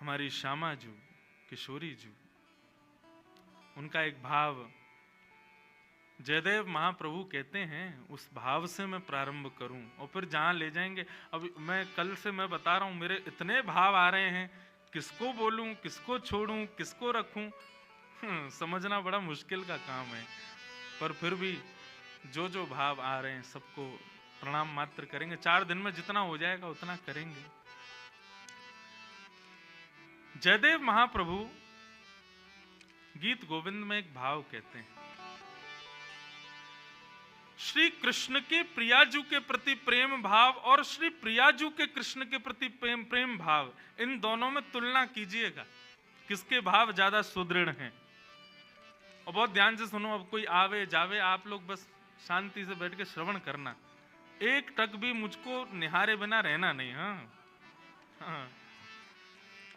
हमारी श्यामा जू, किशोरी जू, उनका एक भाव जयदेव महाप्रभु कहते हैं उस भाव से मैं प्रारंभ करूं और फिर जहां ले जाएंगे। अब मैं कल से मैं बता रहा हूं मेरे इतने भाव आ रहे हैं, किसको बोलूं, किसको छोड़ूं, किसको रखूं, समझना बड़ा मुश्किल का काम है। पर फिर भी जो जो भाव आ रहे हैं सबको प्रणाम मात्र करेंगे। 4 दिन में जितना हो जाएगा उतना करेंगे। जयदेव महाप्रभु गीत गोविंद में एक भाव कहते हैं, श्री कृष्ण के प्रियाजू के प्रति प्रेम भाव और श्री प्रियाजू के कृष्ण के प्रति प्रेम भाव, इन दोनों में तुलना कीजिएगा किसके भाव ज्यादा सुदृढ़ हैं। और बहुत ध्यान से सुनो, अब कोई आवे जावे, आप लोग बस शांति से बैठ के श्रवण करना, एक टक भी मुझको निहारे बिना रहना नहीं। हाँ,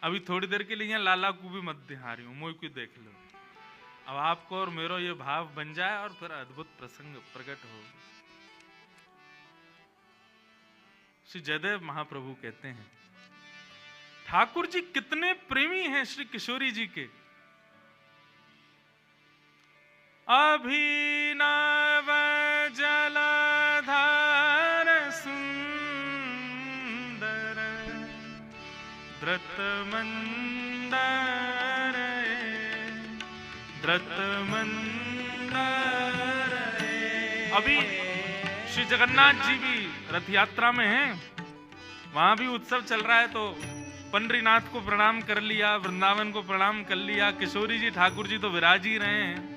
अभी थोड़ी देर के लिए यहाँ लाला को भी मत निहारी हूं, मोई को देख लो। अब आपको और मेरा ये भाव बन जाए और फिर अद्भुत प्रसंग प्रकट हो। श्री जयदेव महाप्रभु कहते हैं, ठाकुर जी कितने प्रेमी हैं श्री किशोरी जी के। अभिनव जलधार सुंदर द्रतमंदर द्रतमंदर। अभी श्री जगन्नाथ जी भी रथ यात्रा में हैं, वहां भी उत्सव चल रहा है, तो पंडरीनाथ को प्रणाम कर लिया, वृंदावन को प्रणाम कर लिया, किशोरी जी ठाकुर जी तो विराज ही रहे हैं,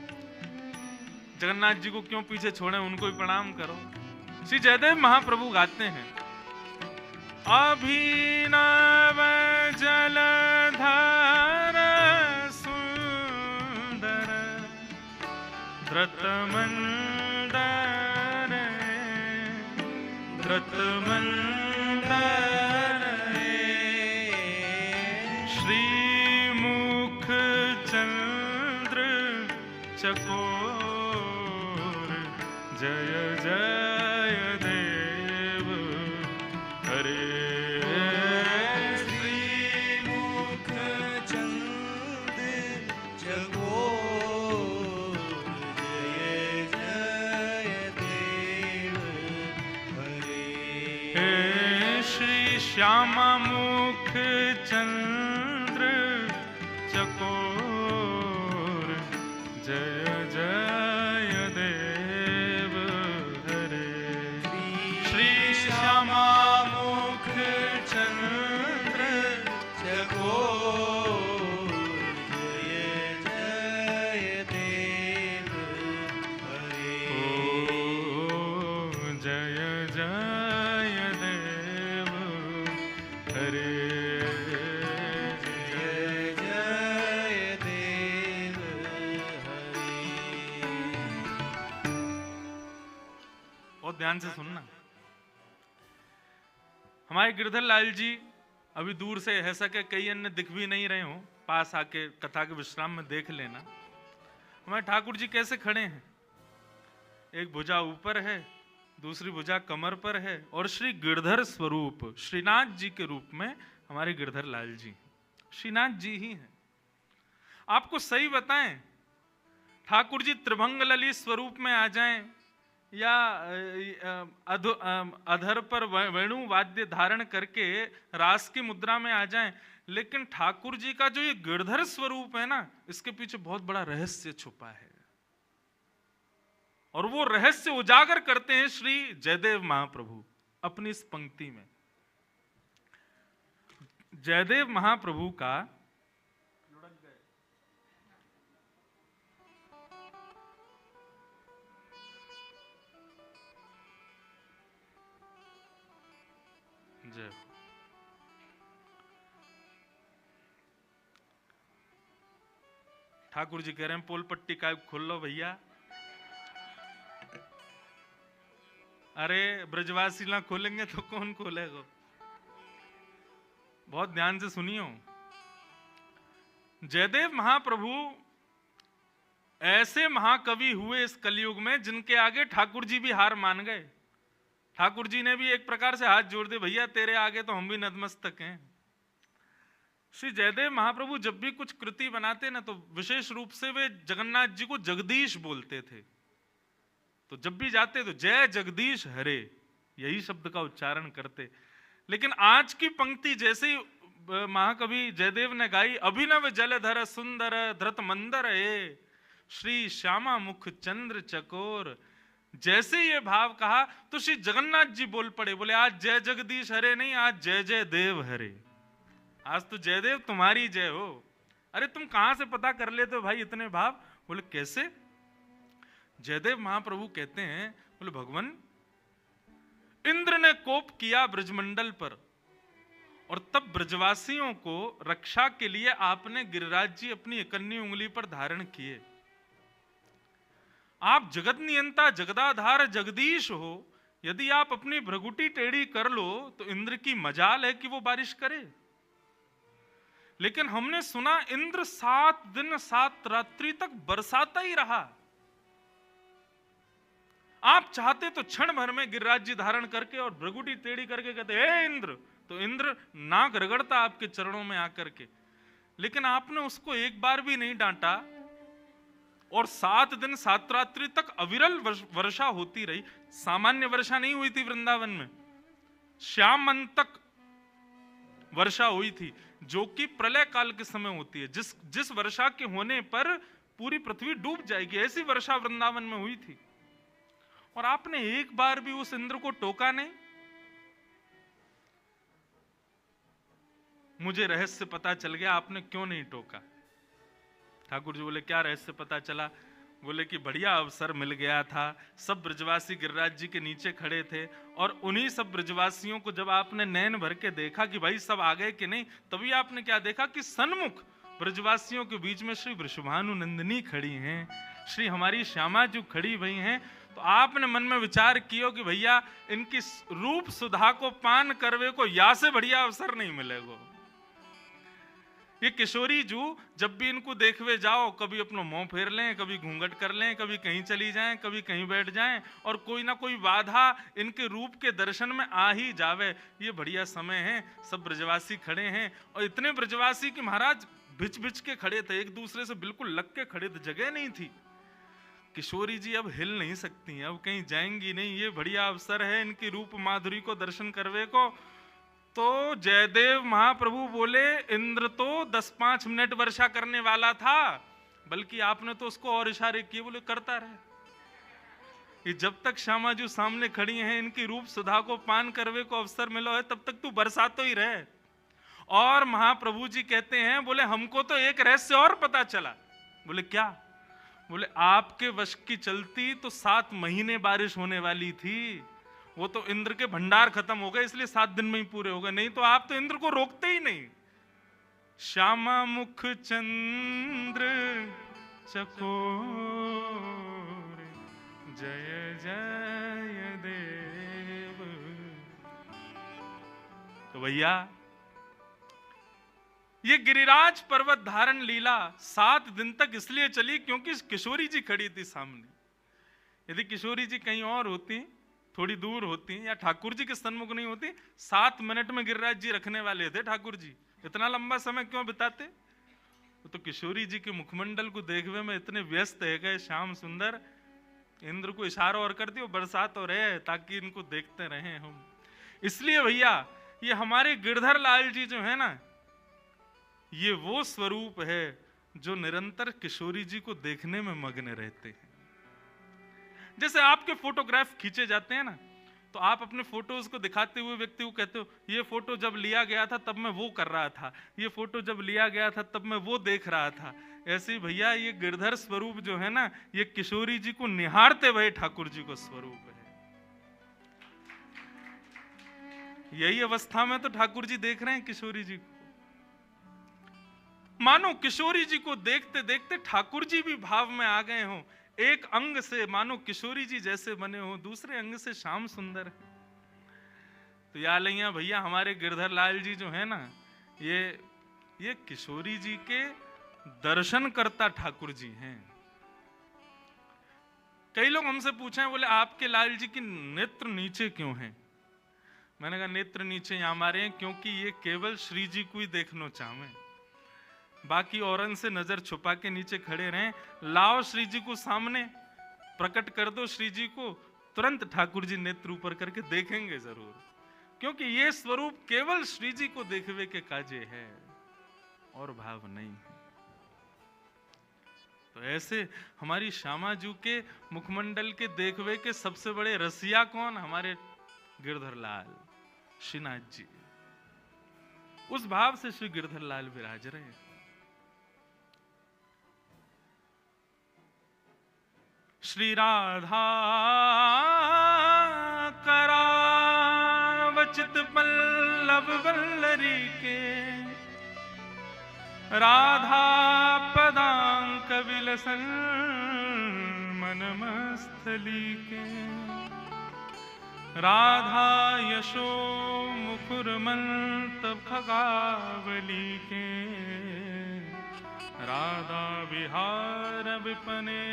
जगन्नाथ जी को क्यों पीछे छोड़े, उनको भी प्रणाम करो। श्री जयदेव महाप्रभु गाते हैं, अभिनव जलधार सुंदर द्रतमंदर द्रतमंदर। श्रीमुख चंद्र चकोर जय जय देव हरे। श्रीमुख चंद्र चकोर जय जय देव हरे। श्री श्यामा मुख चंद्र चकोर जय जय देव हरे। श्री श्यामा मुख चंद्र चकोर जय जय देव हरे। ओ जय जय देव हरे। जय जय देव हरे। बहुत ध्यान से सुनना। हमारे गिरधर लाल जी अभी दूर से है सके कई अन्य दिख भी नहीं रहे हो, पास आके कथा के विश्राम में देख लेना। हमारे ठाकुर जी कैसे खड़े हैं, एक भुजा ऊपर है, दूसरी भुजा कमर पर है, और श्री गिरधर स्वरूप श्रीनाथ जी के रूप में हमारे गिरधर लाल जी श्रीनाथ जी ही हैं। आपको सही बताएं, ठाकुर जी त्रिभंग ललित स्वरूप में आ जाएं या अधर पर वेणु वाद्य धारण करके रास की मुद्रा में आ जाएं, लेकिन ठाकुर जी का जो ये गिरधर स्वरूप है ना, इसके पीछे बहुत बड़ा रहस्य छुपा है, और वो रहस्य उजागर करते हैं श्री जयदेव महाप्रभु अपनी इस पंक्ति में। जयदेव महाप्रभु का जय ठाकुर जी कह रहे हैं पोल पट्टी का खोल लो भैया। अरे ब्रजवासी ना खोलेंगे तो कौन खोलेगा। बहुत ध्यान से सुनियो, जयदेव महाप्रभु ऐसे महाकवि हुए इस कलयुग में जिनके आगे ठाकुर जी भी हार मान गए। ठाकुर जी ने भी एक प्रकार से हाथ जोड़ दिए, भैया तेरे आगे तो हम भी नतमस्तक हैं। श्री जयदेव महाप्रभु जब भी कुछ कृति बनाते ना तो विशेष रूप से वे जगन्नाथ जी को जगदीश बोलते थे। तो जब भी जाते तो जय जगदीश हरे यही शब्द का उच्चारण करते। लेकिन आज की पंक्ति जैसे ही महाकवि जयदेव ने गाई, अभिनव जलधर सुंदर धृत मंदर हे श्री श्यामा मुख चंद्र चकोर, जैसे ये भाव कहा तो श्री जगन्नाथ जी बोल पड़े, बोले आज जय जगदीश हरे नहीं, आज जय जय देव हरे। आज तो जयदेव तुम्हारी जय हो। अरे तुम कहां से पता कर लेते हो भाई इतने भाव? बोले कैसे? जयदेव महाप्रभु कहते हैं, बोले भगवान इंद्र ने कोप किया ब्रजमंडल पर और तब ब्रजवासियों को रक्षा के लिए आपने गिरिराज जी अपनी इकन्नी उंगली पर धारण किए। आप जगत नियंता जगदाधार जगदीश हो, यदि आप अपनी भ्रगुटी टेढ़ी कर लो तो इंद्र की मजाल है कि वो बारिश करे। लेकिन हमने सुना इंद्र 7 दिन 7 रात्रि तक बरसाता ही रहा। आप चाहते तो क्षण भर में गिरिराज जी धारण करके और भ्रगुटी टेढ़ी करके कहते हे इंद्र, तो इंद्र नाक रगड़ता आपके चरणों में आकर के। लेकिन आपने उसको एक बार भी नहीं डांटा और 7 दिन 7 रात्रि तक अविरल वर्षा होती रही। सामान्य वर्षा नहीं हुई थी वृंदावन में, श्याम तक वर्षा हुई थी, जो कि प्रलय काल के समय होती है। जिस वर्षा के होने पर पूरी पृथ्वी डूब जाएगी, ऐसी वर्षा वृंदावन में हुई थी। और आपने एक बार भी उस इंद्र को टोका नहीं। मुझे रहस्य पता चल गया, आपने क्यों नहीं टोका। ठाकुर जी बोले क्या रहस्य पता चला? बोले कि बढ़िया अवसर मिल गया था, सब ब्रजवासी गिरिराज जी के नीचे खड़े थे और उन्हीं सब ब्रजवासियों को जब आपने नैन भर के देखा कि भाई सब आ गए कि नहीं, तभी आपने क्या देखा कि सन्मुख ब्रजवासियों के बीच में श्री वृषभानु नंदिनी खड़ी हैं, श्री हमारी श्यामा जी खड़ी हुई हैं। तो आपने मन में विचार किया कि भैया इनकी रूप सुधा को पान करवे को या से बढ़िया अवसर नहीं मिलेगा। ये किशोरी जू जब भी इनको देखवे जाओ, कभी अपना मुंह फेर लें, कभी घूंघट कर लें, कभी कहीं चली जाएं, कभी कहीं बैठ जाएं और कोई ना कोई बाधा इनके रूप के दर्शन में आ ही जावे। ये बढ़िया समय है, सब ब्रजवासी खड़े हैं और इतने ब्रजवासी कि महाराज भिच भिच के खड़े थे, एक दूसरे से बिल्कुल लग के खड़े थे, जगह नहीं थी। किशोरी जी अब हिल नहीं सकती, अब कहीं जाएंगी नहीं, ये बढ़िया अवसर है इनकी रूप माधुरी को दर्शन करवे को। तो जयदेव महाप्रभु बोले इंद्र तो 10-5 मिनट वर्षा करने वाला था, बल्कि आपने तो उसको और इशारे किए, बोले करता रहे। ये जब तक श्यामा जी सामने खड़ी हैं, इनकी रूप सुधा को पान करवे को अवसर मिलो है, तब तक तू बरसातो ही रहे। और महाप्रभु जी कहते हैं, बोले हमको तो एक रहस्य और पता चला। बोले क्या? बोले आपके वश की चलती तो 7 महीने बारिश होने वाली थी, वो तो इंद्र के भंडार खत्म हो गए इसलिए 7 दिन में ही पूरे हो गए, नहीं तो आप तो इंद्र को रोकते ही नहीं। श्यामा मुख चंद्र चकोर जय जय देव। तो भैया ये गिरिराज पर्वत धारण लीला 7 दिन तक इसलिए चली क्योंकि किशोरी जी खड़ी थी सामने। यदि किशोरी जी कहीं और होती, थोड़ी दूर होती या ठाकुर जी के सन्मुख नहीं होती, 7 मिनट में गिरिराज जी रखने वाले थे ठाकुर जी, इतना लंबा समय क्यों बिताते? तो किशोरी जी के मुखमंडल को देखने में इतने व्यस्त है गए श्याम सुंदर, इंद्र को इशारा और कर दियो बरसात हो रहे ताकि इनको देखते रहे हम। इसलिए भैया ये हमारे गिरधर लाल जी जो है ना, ये वो स्वरूप है जो निरंतर किशोरी जी को देखने में मग्न रहते हैं। जैसे आपके फोटोग्राफ खींचे जाते हैं ना, तो आप अपने फोटोज को दिखाते हुए व्यक्ति को कहते हो ये फोटो जब लिया गया था तब मैं वो कर रहा था, ये फोटो जब लिया गया था तब मैं वो देख रहा था। ऐसे ही भैया ये गिरधर स्वरूप जो है ना, ये किशोरी जी को निहारते हुए ठाकुर जी को स्वरूप है। यही अवस्था में तो ठाकुर जी देख रहे हैं किशोरी जी को। मानो किशोरी जी को देखते देखते ठाकुर जी भी भाव में आ गए हों। एक अंग से मानो किशोरी जी जैसे बने हो, दूसरे अंग से श्याम सुंदर है। तो या लैया भैया हमारे गिरधर लाल जी जो है ना, ये किशोरी जी के दर्शन करता ठाकुर जी हैं। कई लोग हमसे पूछे हैं, बोले आपके लाल जी की नेत्र नीचे क्यों हैं? मैंने कहा नेत्र नीचे हमारे हैं क्योंकि ये केवल श्री जी को ही देखना चाहें। बाकी औरन से नजर छुपा के नीचे खड़े रहें, लाओ श्री जी को सामने, प्रकट कर दो श्री जी को, तुरंत ठाकुर जी नेत्र ऊपर करके देखेंगे जरूर, क्योंकि ये स्वरूप केवल श्री जी को देखवे के काजे है और भाव नहीं है। तो ऐसे हमारी श्यामा जी के मुखमंडल के देखवे के सबसे बड़े रसिया कौन? हमारे गिरधर लाल श्रीनाथ जी। उस भाव से श्री गिरधर लाल विराज रहे हैं। श्री राधा करावचित पल्लव वल्लरी के, राधा पदांक विलसन मनमस्थली के, राधा यशो मुकुरमंत खगावली के, राधा विहार विपने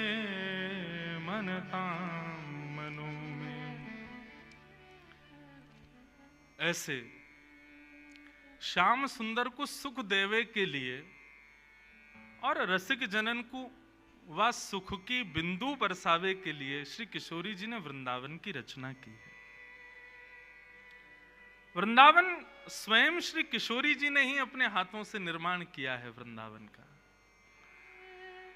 मनताम मनो में। ऐसे श्याम सुंदर को सुख देवे के लिए और रसिक जनन को वह सुख की बिंदु बरसावे के लिए श्री किशोरी जी ने वृंदावन की रचना की है। वृंदावन स्वयं श्री किशोरी जी ने ही अपने हाथों से निर्माण किया है।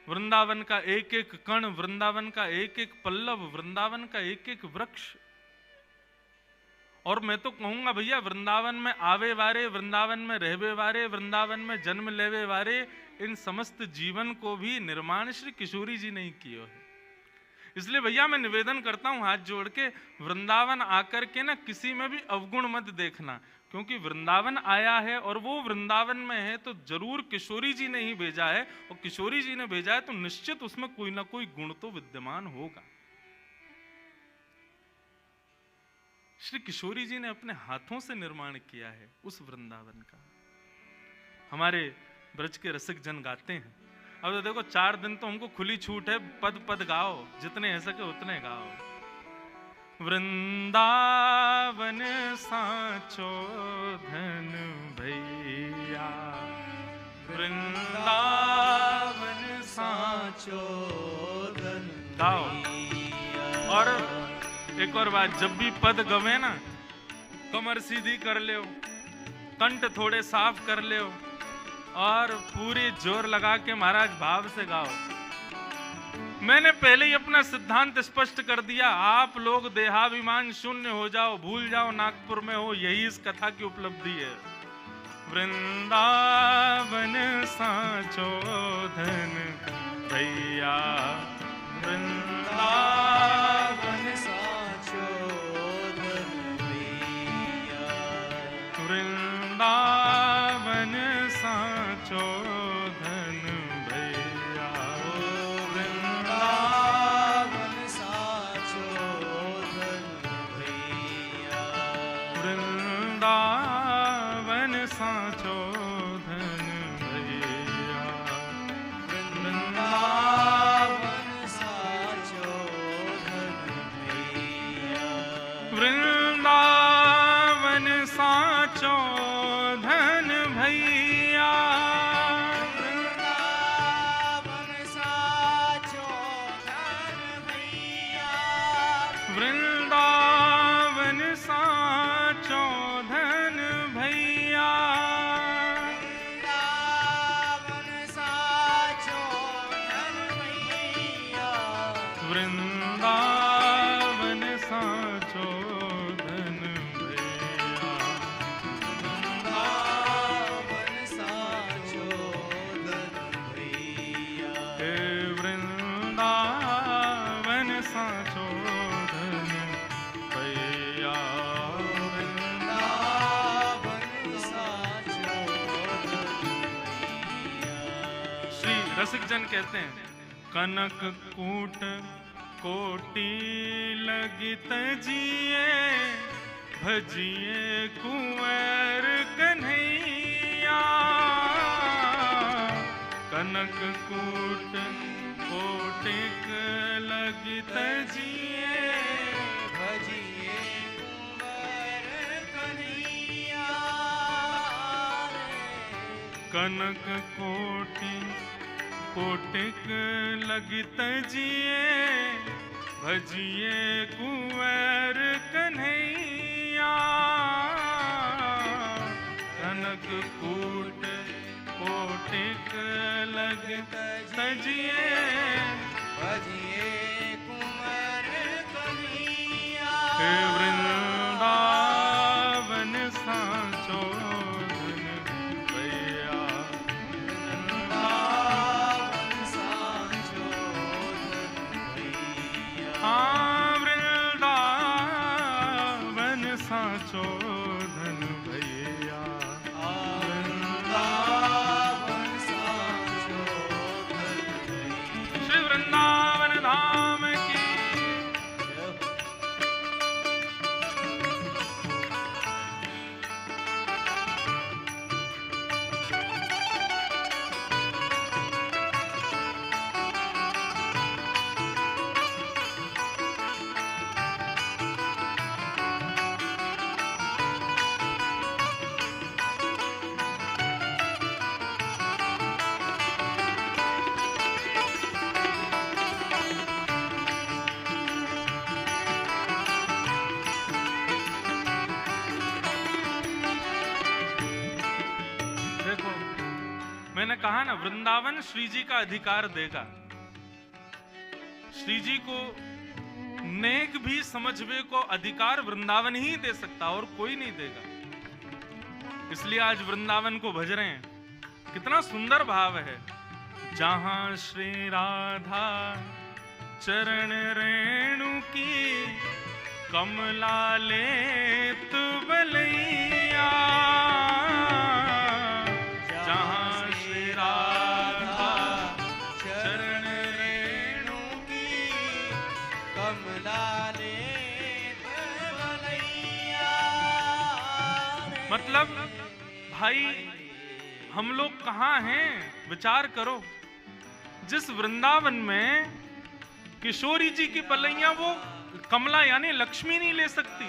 वृंदावन का एक एक कण, वृंदावन का एक एक पल्लव, वृंदावन का एक एक वृक्ष। और मैं तो कहूंगा भैया, वृंदावन में आवे वारे, वृंदावन में रहवे वारे, वृंदावन में जन्म लेवे वारे, इन समस्त जीवन को भी निर्माण श्री किशोरी जी ने ही किया है। इसलिए भैया मैं निवेदन करता हूं हाथ जोड़ के, वृंदावन आकर के ना किसी में भी अवगुण मत देखना, क्योंकि वृंदावन आया है और वो वृंदावन में है तो जरूर किशोरी जी ने ही भेजा है, और किशोरी जी ने भेजा है तो निश्चित उसमें कोई ना कोई गुण तो विद्यमान होगा। श्री किशोरी जी ने अपने हाथों से निर्माण किया है उस वृंदावन का। हमारे ब्रज के रसिक जन गाते हैं। अब तो देखो 4 दिन तो हमको खुली छूट है, पद पद गाओ, जितने है सके उतने गाओ। वृंदावन साचो धन भैया, वृंदावन साचो धन गाओ। और एक और बात, जब भी पद गवे ना, कमर सीधी कर ले, कंठ थोड़े साफ कर ले और पूरी जोर लगा के महाराज भाव से गाओ। मैंने पहले ही अपना सिद्धांत स्पष्ट कर दिया, आप लोग देहाभिमान शून्य हो जाओ, भूल जाओ नागपुर में हो, यही इस कथा की उपलब्धि है। वृंदावन साचो धन भैया, वृंदावन साचो धन भैया, वृंदावन साचो धन भैया, वृंदावन साचो धन भैया, वृंदावन साचो धन भैया, वृंदावन साचो धन भैया, वृंदावन साचो धन भैया, वृंदावन साचो धन भैया, वृंदावन साचो धन भैया, वृंदावन साचो धन भैया, वृंदावन साचो धन भैया, हे वृंदावन साचो रसिक जन कहते हैं, कनक कूट कोटि लगित जिए, भजिए कुंवर कन्हैया, कनक कूट कोटिक लगित जिए, भजिए कुंवर कन्हैया, कनक कोटि कोटिक लगित जिए, भजिए कुंवर कन्हैया। कनक कूट कोटिक लगित जिए, भजिए कुंवर कन्हैया। हे वृंदावन सांचो धन भैया। वृंदावन सांचो धन भैया। हाँ वृंदावन सांचो धन भैया। वृंदावन सांचो धन भैया। श्री वृंदावन धाम की। देखो मैंने कहा ना, वृंदावन श्री जी का अधिकार देगा। श्री जी को नेक भी समझवे को अधिकार वृंदावन ही दे सकता, और कोई नहीं देगा। इसलिए आज वृंदावन को भज रहे हैं। कितना सुंदर भाव है। जहां श्री राधा चरण रेणु की, कमला लेत बलैया। जहां श्री राधा चरण रेणु की, कमला लेत बलैया। मतलब भाई हम लोग कहाँ हैं, विचार करो। जिस वृंदावन में किशोरी जी की बलैया, वो कमला यानी लक्ष्मी नहीं ले सकती।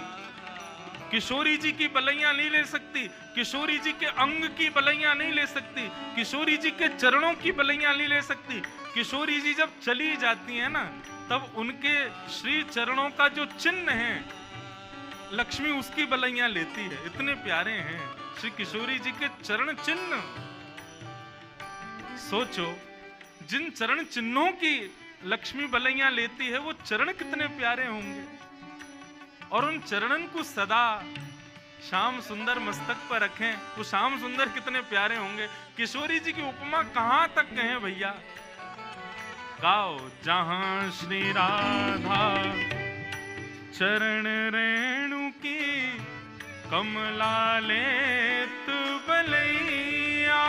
किशोरी जी की बलैया नहीं ले सकती, किशोरी जी के अंग की बलैया नहीं ले सकती, किशोरी जी के चरणों की बलैया नहीं ले सकती। किशोरी जी जब चली जाती है ना, तब उनके श्री चरणों का जो चिन्ह है, लक्ष्मी उसकी बलैया लेती है। इतने प्यारे हैं श्री किशोरी जी के चरण चिन्ह। सोचो, जिन चरण चिन्हों की लक्ष्मी बलैया लेती है, वो चरण कितने प्यारे होंगे। और उन चरणन को सदा श्याम सुंदर मस्तक पर रखें, तो श्याम सुंदर कितने प्यारे होंगे। किशोरी जी की उपमा कहां तक कहें भैया। गाओ, जहां श्री राधा चरण रेणु की, कमला लेत बलैया।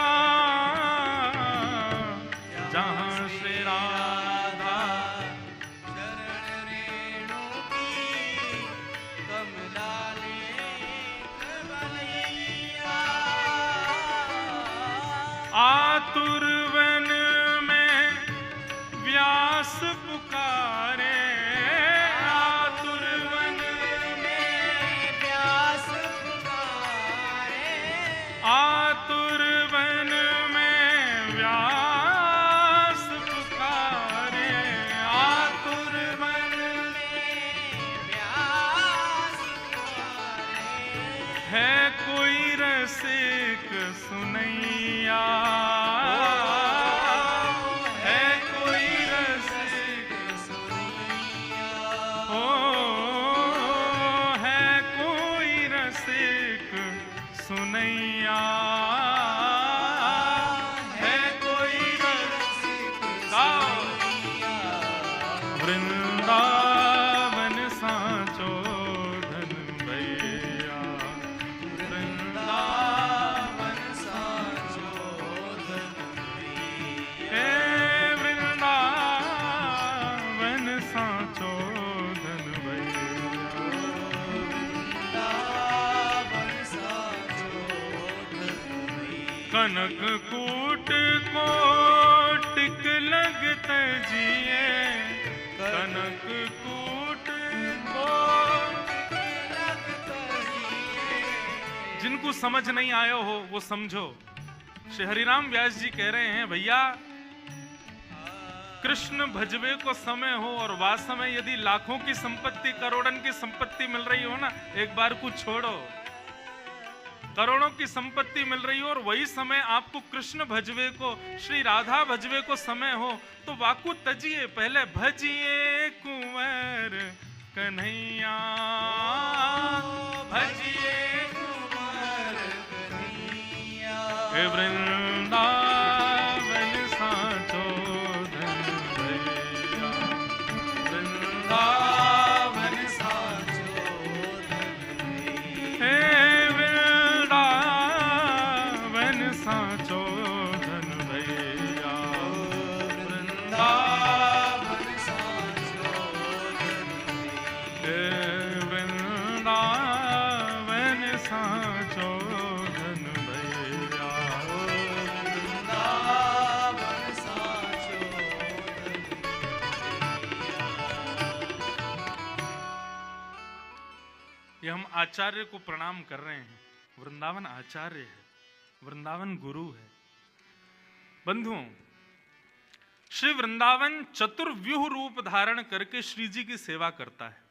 जहां श्री राधा चरण रेणु की, कमला लेत बलैया। आतुर वन में व्यास पुकारे। आतुर वन में व्यास पुकारे। आतुर वन में व्यास पुकारे। आतुर वन में व्यास पुकारे। है कोई रसिक सुनैया। है कोई रसिक सुनैया। ओ, है कोई रसिक सुनैया। है कोई रसिक सुनैया। वृंदावन सांचो धन भैया। वृंदावन सांचो धन भैया। हे वृंदावन सांचो धन भैया। वृंदावन सांचो धन भैया। कनक कूट कोटिक लगत जिए। कनक कूट लगत जिए। जिनको समझ नहीं आया हो वो समझो। श्री हरिराम व्यास जी कह रहे हैं, भैया कृष्ण भजवे को समय हो और वास्तव में यदि लाखों की संपत्ति, करोड़ों की संपत्ति मिल रही हो ना, एक बार कुछ छोड़ो, करोड़ों की संपत्ति मिल रही हो और वही समय आपको कृष्ण भजवे को, श्री राधा भजवे को समय हो, तो वाकु तजिए, पहले भजिए कुंवर कन्हैया, भजिए कुंवर कन्हैया, हे वृंदावन साचो धन भैया, वृंदावन साचो धन भैया, हे वृंदावन साचो धन भैया, वृंदावन साचो धन भैया, हे वृंदावन साचो धन भैया, वृंदावन साचो धन भैया। ये हम आचार्य को प्रणाम कर रहे हैं। वृंदावन आचार्य है, वृंदावन गुरु है। बंधुओं, श्री वृंदावन चतुर्व्यूह रूप धारण करके श्री जी की सेवा करता है।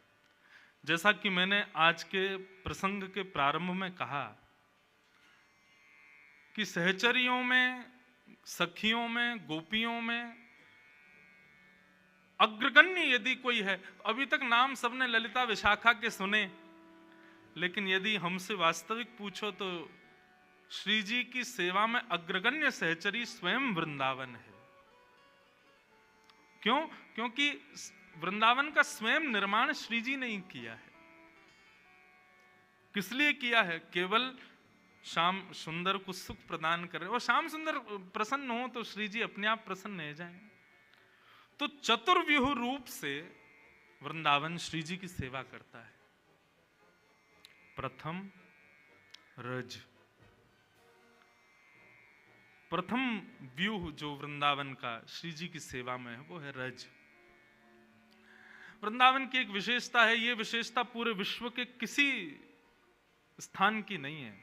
जैसा कि मैंने आज के प्रसंग के प्रारंभ में कहा कि सहचरियों में, सखियों में, गोपियों में अग्रगण्य यदि कोई है, अभी तक नाम सबने ललिता विशाखा के सुने, लेकिन यदि हमसे वास्तविक पूछो तो श्री जी की सेवा में अग्रगण्य सहचरी स्वयं वृंदावन है। क्यों? क्योंकि वृंदावन का स्वयं निर्माण श्री जी ने ही किया है। किस लिए किया है? केवल श्याम सुंदर को सुख प्रदान कर रहे, और श्याम सुंदर प्रसन्न हो तो श्री जी अपने आप प्रसन्न हो जाएं। तो चतुर्व्यूह रूप से वृंदावन श्री जी की सेवा करता है। प्रथम रज, प्रथम व्यूह जो वृंदावन का श्री जी की सेवा में है वो है रज। वृंदावन की एक विशेषता है, ये विशेषता पूरे विश्व के किसी स्थान की नहीं है,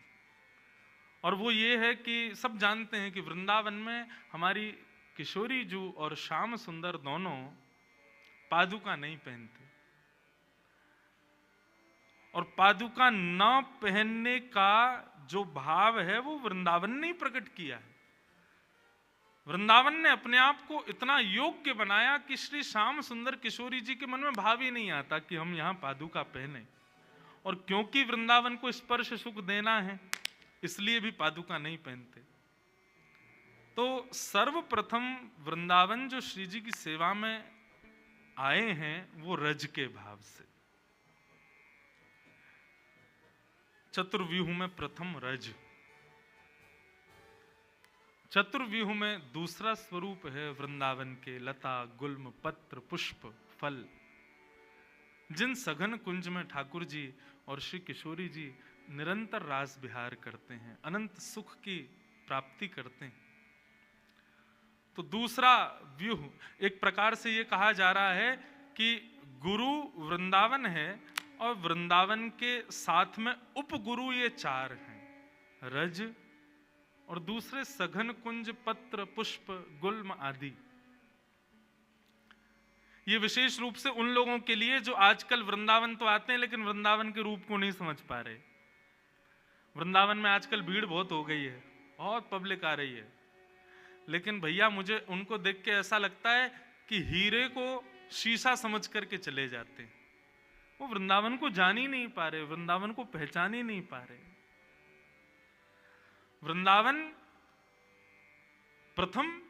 और वो ये है कि सब जानते हैं कि वृंदावन में हमारी किशोरी जू और श्याम सुंदर दोनों पादुका नहीं पहनते, और पादुका न पहनने का जो भाव है वो वृंदावन ने ही प्रकट किया है। वृंदावन ने अपने आप को इतना योग्य बनाया कि श्री श्याम सुंदर किशोरी जी के मन में भाव ही नहीं आता कि हम यहाँ पादुका पहने, और क्योंकि वृंदावन को स्पर्श सुख देना है इसलिए भी पादुका नहीं पहनते। तो सर्वप्रथम वृंदावन जो श्री जी की सेवा में आए हैं वो रज के भाव से। चतुर्व्यूह में प्रथम रज, चतुर्व्यूह में दूसरा स्वरूप है वृंदावन के लता, गुल्म, पत्र, पुष्प, फल, जिन सघन कुंज में ठाकुर जी और श्री किशोरी जी निरंतर रास विहार करते हैं, अनंत सुख की प्राप्ति करते हैं। तो दूसरा व्यूह, एक प्रकार से ये कहा जा रहा है कि गुरु वृंदावन है और वृंदावन के साथ में उपगुरु ये चार हैं, रज और दूसरे सघन कुंज, पत्र, पुष्प, गुल्म आदि। ये विशेष रूप से उन लोगों के लिए जो आजकल वृंदावन तो आते हैं लेकिन वृंदावन के रूप को नहीं समझ पा रहे। वृंदावन में आजकल भीड़ बहुत हो गई है, बहुत पब्लिक आ रही है, लेकिन भैया मुझे उनको देख के ऐसा लगता है कि हीरे को शीशा समझ करके चले जाते हैं। वो वृंदावन को जान ही नहीं पा रहे, वृंदावन को पहचान ही नहीं पा रहे। वृंदावन प्रथम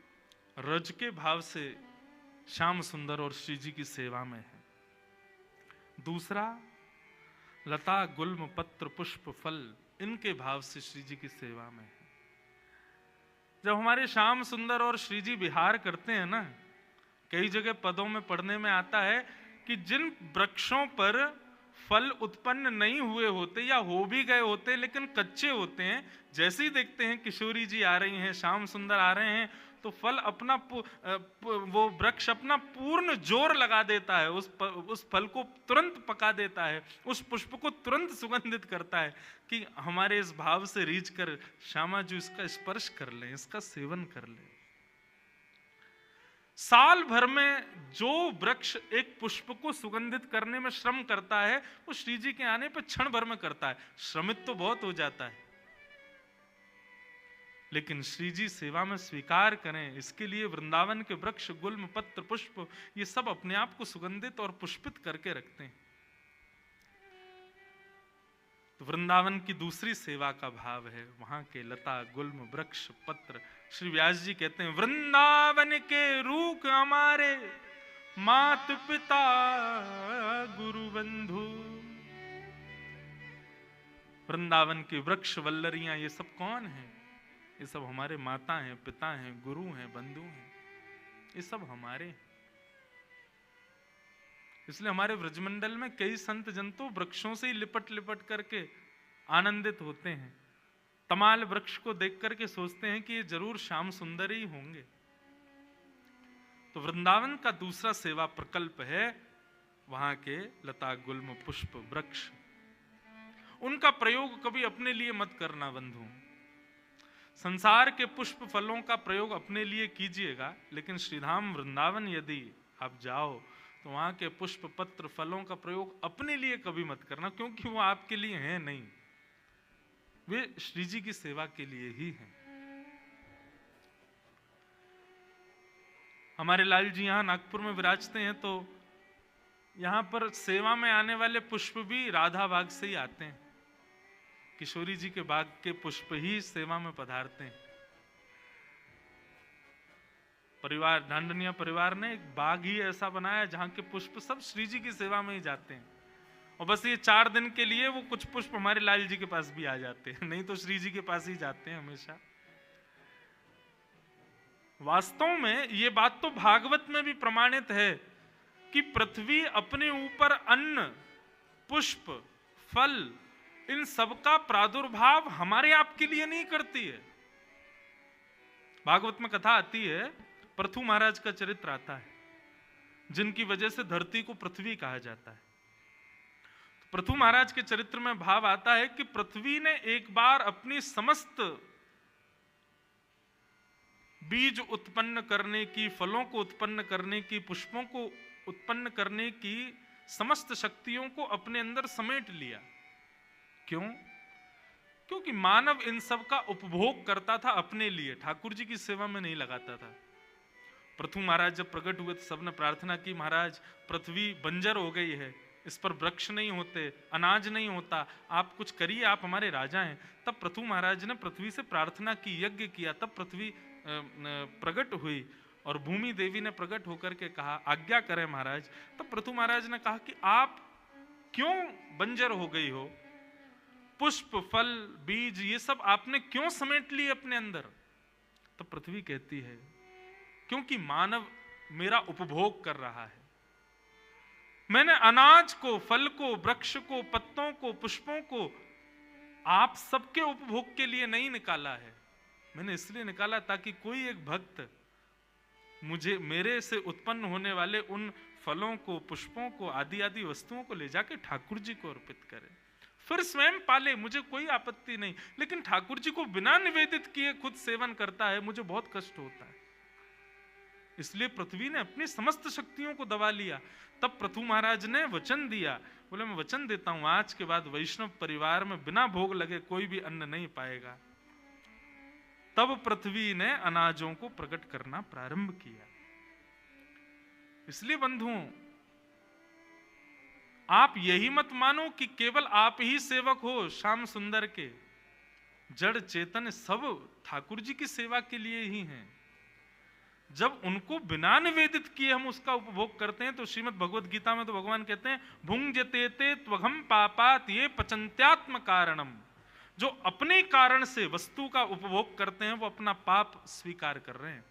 रज के भाव से श्याम सुंदर और श्री जी की सेवा में है, दूसरा लता, गुल्म, पत्र, पुष्प, फल, इनके भाव से श्री जी की सेवा में है। जब हमारे श्याम सुंदर और श्री जी विहार करते हैं ना, कई जगह पदों में पढ़ने में आता है कि जिन वृक्षों पर फल उत्पन्न नहीं हुए होते या हो भी गए होते लेकिन कच्चे होते हैं, जैसे ही देखते हैं किशोरी जी आ रही हैं, श्याम सुंदर आ रहे हैं, तो फल अपना वो वृक्ष अपना पूर्ण जोर लगा देता है, उस फल को तुरंत पका देता है, उस पुष्प को तुरंत सुगंधित करता है कि हमारे इस भाव से रीझ कर श्यामा जी इसका स्पर्श कर लें, इसका सेवन कर लें। साल भर में जो वृक्ष एक पुष्प को सुगंधित करने में श्रम करता है, वो श्री जी के आने पर क्षण भर में करता है। श्रमित तो बहुत हो जाता है, लेकिन श्री जी सेवा में स्वीकार करें, इसके लिए वृंदावन के वृक्ष, गुल्म, पत्र, पुष्प ये सब अपने आप को सुगंधित और पुष्पित करके रखते हैं। तो वृंदावन की दूसरी सेवा का भाव है वहां के लता, गुल्म, वृक्ष, पत्र। श्री व्यास जी कहते हैं, वृंदावन के रूख हमारे मात पिता गुरु बंधु। वृंदावन के वृक्ष, वल्लरियां ये सब कौन है? ये सब हमारे माता हैं, पिता हैं, गुरु हैं, बंधु हैं, ये सब हमारे। इसलिए हमारे ब्रजमंडल में कई संत जन तो वृक्षों से ही लिपट लिपट करके आनंदित होते हैं। तमाल वृक्ष को देख करके सोचते हैं कि ये जरूर श्याम सुंदर ही होंगे। तो वृंदावन का दूसरा सेवा प्रकल्प है वहां के लता, गुल्म, पुष्प, वृक्ष। उनका प्रयोग कभी अपने लिए मत करना बंधु। संसार के पुष्प फलों का प्रयोग अपने लिए कीजिएगा, लेकिन श्रीधाम वृंदावन यदि आप जाओ तो वहां के पुष्प, पत्र, फलों का प्रयोग अपने लिए कभी मत करना, क्योंकि वो आपके लिए हैं नहीं, वे श्री जी की सेवा के लिए ही हैं। हमारे लाल जी यहां नागपुर में विराजते हैं, तो यहां पर सेवा में आने वाले पुष्प भी राधा बाग से ही आते हैं। किशोरी जी के बाग के पुष्प ही सेवा में पधारते हैं। परिवार, ढांडनिया परिवार ने एक बाग ही ऐसा बनाया जहां के पुष्प सब श्री जी की सेवा में ही जाते हैं, और बस ये 4 दिन के लिए वो कुछ पुष्प हमारे लाल जी के पास भी आ जाते हैं, नहीं तो श्री जी के पास ही जाते हैं हमेशा। वास्तव में ये बात तो भागवत में भी प्रमाणित है कि पृथ्वी अपने ऊपर अन्न, पुष्प, फल इन सबका प्रादुर्भाव हमारे आपके लिए नहीं करती है। भागवत में कथा आती है, पृथु महाराज का चरित्र आता है, जिनकी वजह से धरती को पृथ्वी कहा जाता है। तो पृथु महाराज के चरित्र में भाव आता है कि पृथ्वी ने एक बार अपनी समस्त बीज उत्पन्न करने की, फलों को उत्पन्न करने की, पुष्पों को उत्पन्न करने की समस्त शक्तियों को अपने अंदर समेट लिया। क्यों? क्योंकि मानव इन सब का उपभोग करता था अपने लिए, ठाकुर जी की सेवा में नहीं लगाता था। पृथु महाराज जब प्रकट हुए तो सबने प्रार्थना की, महाराज पृथ्वी बंजर हो गई है, इस पर वृक्ष नहीं होते, अनाज नहीं होता, आप कुछ करिए, आप हमारे राजा हैं। तब पृथु महाराज ने पृथ्वी से प्रार्थना की, यज्ञ किया, तब पृथ्वी प्रकट हुई और भूमि देवी ने प्रकट होकर के कहा, आज्ञा करें महाराज। तब पृथु महाराज ने कहा कि आप क्यों बंजर हो गई हो? पुष्प, फल, बीज ये सब आपने क्यों समेट लिए अपने अंदर? तो पृथ्वी कहती है, क्योंकि मानव मेरा उपभोग कर रहा है। मैंने अनाज को, फल को, वृक्ष को, पत्तों को, पुष्पों को आप सबके उपभोग के लिए नहीं निकाला है। मैंने इसलिए निकाला ताकि कोई एक भक्त मुझे, मेरे से उत्पन्न होने वाले उन फलों को, पुष्पों को, आदि आदि वस्तुओं को ले जाके ठाकुर जी को अर्पित करे, फिर स्वयं पाले, मुझे कोई आपत्ति नहीं। लेकिन ठाकुर जी को बिना निवेदित किए खुद सेवन करता है, मुझे बहुत कष्ट होता है। इसलिए पृथ्वी ने अपनी समस्त शक्तियों को दबा लिया। तब पृथु महाराज ने वचन दिया, बोले मैं वचन देता हूं, आज के बाद वैष्णव परिवार में बिना भोग लगे कोई भी अन्न नहीं पाएगा। तब पृथ्वी ने अनाजों को प्रकट करना प्रारंभ किया। इसलिए बंधुओं, आप यही मत मानो कि केवल आप ही सेवक हो श्याम सुंदर के। जड़ चेतन सब ठाकुर जी की सेवा के लिए ही हैं। जब उनको बिना निवेदित किए हम उसका उपभोग करते हैं, तो श्रीमद् भगवद गीता में तो भगवान कहते हैं, भुंजते ते त्वघम पापात ये पचंत्यात्म कारणम। जो अपने कारण से वस्तु का उपभोग करते हैं वो अपना पाप स्वीकार कर रहे हैं।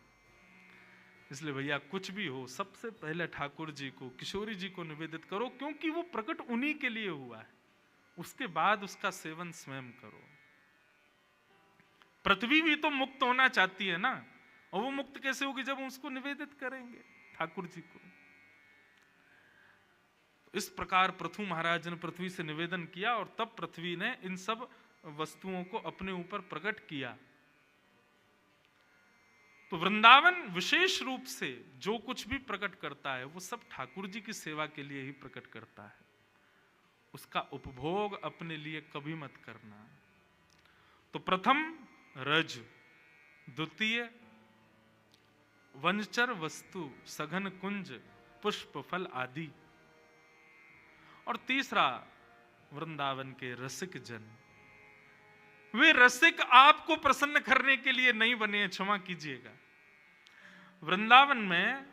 इसलिए भैया कुछ भी हो, सबसे पहले ठाकुर जी को, किशोरी जी को निवेदित करो, क्योंकि वो प्रकट उन्हीं के लिए हुआ है। उसके बाद उसका सेवन स्वयं करो। पृथ्वी भी तो मुक्त होना चाहती है ना, और वो मुक्त कैसे होगी? जब हम उसको निवेदित करेंगे ठाकुर जी को। इस प्रकार पृथु महाराज ने पृथ्वी से निवेदन किया और तब पृथ्वी ने इन सब वस्तुओं को अपने ऊपर प्रकट किया। तो वृंदावन विशेष रूप से जो कुछ भी प्रकट करता है वो सब ठाकुर जी की सेवा के लिए ही प्रकट करता है। उसका उपभोग अपने लिए कभी मत करना। तो प्रथम रज, द्वितीय वनचर वस्तु, सघन कुंज, पुष्प फल आदि, और तीसरा वृंदावन के रसिक जन। वे रसिक आपको प्रसन्न करने के लिए नहीं बने, क्षमा कीजिएगा। वृंदावन में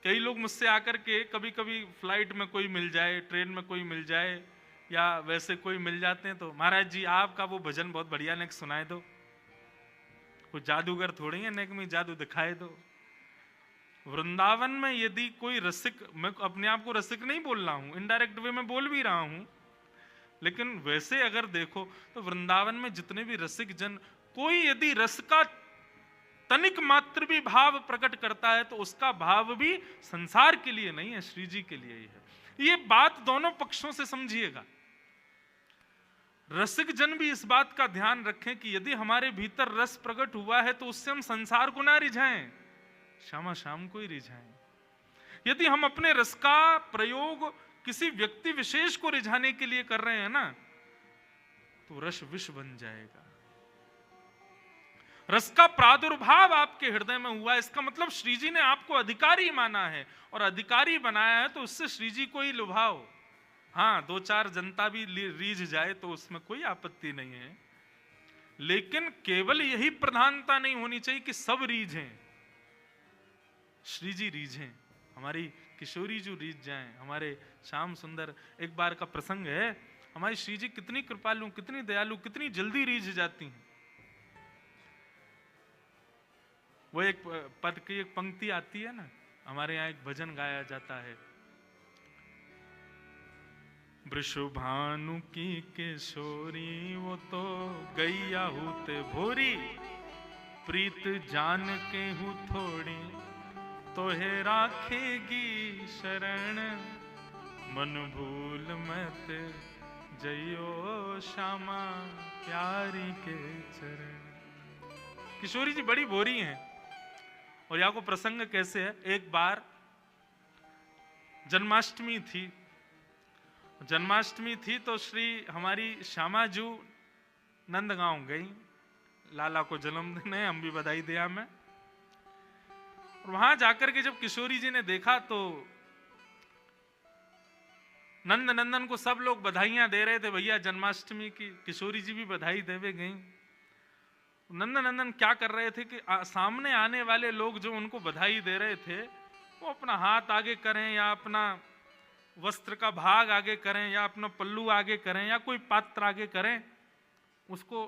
कई लोग मुझसे आकर के कभी कभी फ्लाइट में कोई मिल जाए, ट्रेन में कोई मिल जाए, या वैसे कोई मिल जाते हैं, तो महाराज जी आपका वो भजन बहुत बढ़िया, नेक सुनाए दो। कोई जादूगर थोड़ी है, नेक में जादू दिखाए दो। वृंदावन में यदि कोई रसिक, मैं अपने आप को रसिक नहीं बोल रहा हूं, इनडायरेक्ट वे में बोल भी रहा हूं, लेकिन वैसे अगर देखो तो वृंदावन में जितने भी रसिक जन, कोई यदि रस का तनिक मात्र भी भाव प्रकट करता है तो उसका भाव भी संसार के लिए नहीं है, श्री जी के लिए ही है। ये बात दोनों पक्षों से समझिएगा। रसिक जन भी इस बात का ध्यान रखें कि यदि हमारे भीतर रस प्रकट हुआ है तो उससे हम संसार को ना रिझाएं, श्यामा शाम को ही रिझाएं। यदि हम अपने रस का प्रयोग किसी व्यक्ति विशेष को रिझाने के लिए कर रहे हैं ना, तो रस विष बन जाएगा। रस का प्रादुर्भाव आपके हृदय में हुआ, इसका मतलब श्री जी ने आपको अधिकारी माना है, और अधिकारी बनाया है तो उससे श्री जी को ही लुभाओ। हाँ, दो चार जनता भी रीझ जाए तो उसमें कोई आपत्ति नहीं है, लेकिन केवल यही प्रधानता नहीं होनी चाहिए कि सब रीझें। श्री जी रीझें, हमारी किशोरी जो रीझ जाएं, हमारे श्याम सुंदर। एक बार का प्रसंग है, हमारी श्री जी कितनी कृपालु, कितनी दयालु, कितनी जल्दी रीझ जाती हैं। वो एक पद की एक पंक्ति आती है ना, हमारे यहाँ एक भजन गाया जाता है, वृषभानु की किशोरी वो तो गैया होते भोरी, प्रीत जान के हूँ थोड़ी तो है राखेगी शरण, मन भूल मत जइयो श्यामा प्यारी के चरण। किशोरी जी बड़ी भोरी हैं। और यहाँ को प्रसंग कैसे है, एक बार जन्माष्टमी थी तो श्री हमारी श्यामा जू नंदगांव गई, लाला को जन्मदिन है, हम भी बधाई दिया हमें। और वहां जाकर के जब किशोरी जी ने देखा तो नंदन को सब लोग बधाइयां दे रहे थे, भैया जन्माष्टमी की। किशोरी जी भी बधाई देवे गई। नंदन क्या कर रहे थे कि सामने आने वाले लोग जो उनको बधाई दे रहे थे वो अपना हाथ आगे करें, या अपना वस्त्र का भाग आगे करें, या अपना पल्लू आगे करें, या कोई पात्र आगे करें, उसको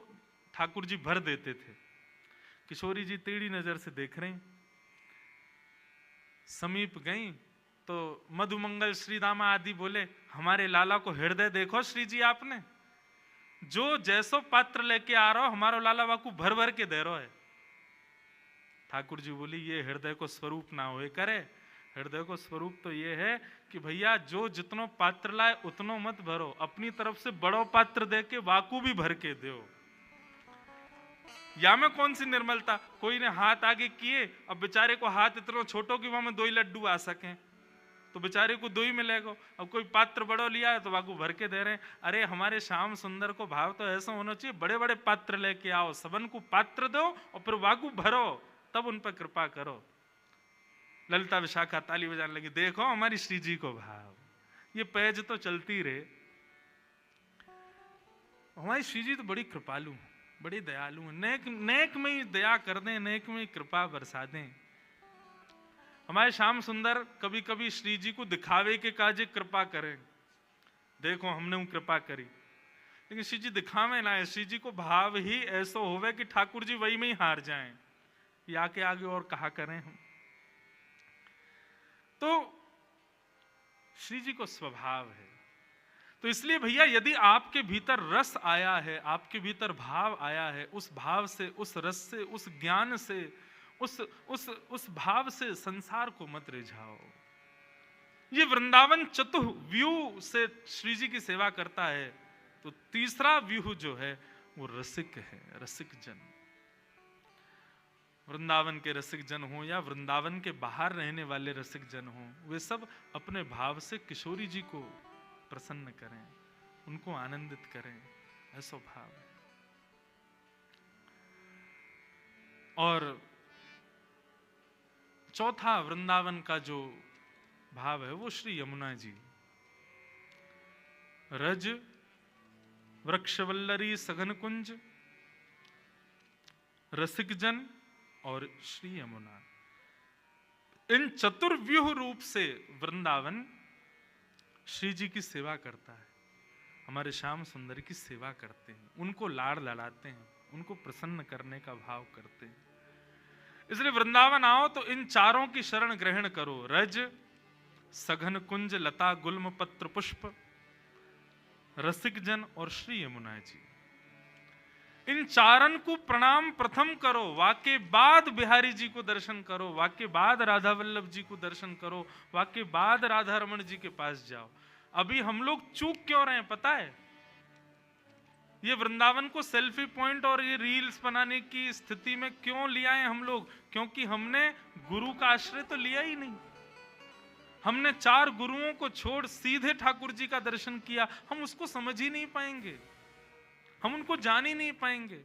ठाकुर जी भर देते थे। किशोरी जी टेढ़ी नजर से देख रही, समीप गई तो मधुमंगल श्री दामा आदि बोले, हमारे लाला को हृदय देखो श्री जी, आपने जो जैसो पात्र लेके आ रहा हो हमारा लाला वाकू भर भर के दे रहा है। ठाकुर जी बोली, ये हृदय को स्वरूप ना होए करे। हृदय को स्वरूप तो ये है कि भैया जो जितनो पात्र लाए उतनो मत भरो, अपनी तरफ से बड़ो पात्र दे के वाकू भी भर के दो। या में कौन सी निर्मलता, कोई ने हाथ आगे किए, अब बेचारे को हाथ इतना छोटो कि वहां में 2 ही लड्डू आ सके, तो बेचारे को 2 ही मिलेगा। अब कोई पात्र बड़ो लिया है तो वाकू भर के दे रहे हैं। अरे हमारे श्याम सुंदर को भाव तो ऐसा होना चाहिए, बड़े बड़े पात्र लेके आओ, सबन को पात्र दो और फिर वाकू भरो, तब उन पर कृपा करो। ललिता विशाखा ताली बजाने लगी, देखो हमारी श्री जी को भाव, ये पैज तो चलती रहे। हमारी श्री जी तो बड़ी कृपालु, बड़ी दयालु है, नेक में ही दया कर दें, नेक में ही कृपा बरसा दें। हमारे श्याम सुंदर कभी कभी श्री जी को दिखावे के काजे कृपा करें, देखो हमने वो कृपा करी, लेकिन श्री जी दिखावे ना है, श्री जी को भाव ही ऐसा होवे कि ठाकुर जी वही में ही हार जाएं, या के आगे और कहा करें हम। तो श्री जी को स्वभाव है। तो इसलिए भैया यदि आपके भीतर रस आया है, आपके भीतर भाव आया है, उस भाव से, उस रस से, उस ज्ञान से उस भाव से संसार को मत रिझाओ। ये वृंदावन चतुर्व्यूह से श्री जी की सेवा करता है। तो तीसरा व्यूह जो है वो रसिक है, रसिक जन। वृंदावन के रसिक जन हो या वृंदावन के बाहर रहने वाले रसिक जन हो, वे सब अपने भाव से किशोरी जी को प्रसन्न करें, उनको आनंदित करें, ऐसा भाव है। और चौथा वृंदावन का जो भाव है वो श्री यमुना जी। रज वृक्षवल्लरी सघन कुंज, रसिक जन और श्री यमुना, इन चतुर्व्यूह रूप से वृंदावन श्री जी की सेवा करता है। हमारे श्याम सुंदर की सेवा करते हैं, उनको लाड़ लड़ाते हैं, उनको प्रसन्न करने का भाव करते हैं। इसलिए वृंदावन आओ तो इन चारों की शरण ग्रहण करो। रज सघन कुंज लता गुल्म पत्र पुष्प, रसिक जन और श्री यमुना जी। इन चारण को प्रणाम प्रथम करो, वाके बाद बिहारी जी को दर्शन करो, वाके बाद राधा वल्लभ जी को दर्शन करो, वाके बाद राधा रमन जी के पास जाओ। अभी हम लोग चूक क्यों रहे हैं पता है? ये वृंदावन को सेल्फी पॉइंट और ये रील्स बनाने की स्थिति में क्यों लिया है हम लोग? क्योंकि हमने गुरु का आश्रय तो लिया ही नहीं। हमने 4 गुरुओं को छोड़ सीधे ठाकुर जी का दर्शन किया, हम उसको समझ ही नहीं पाएंगे, हम उनको जान ही नहीं पाएंगे।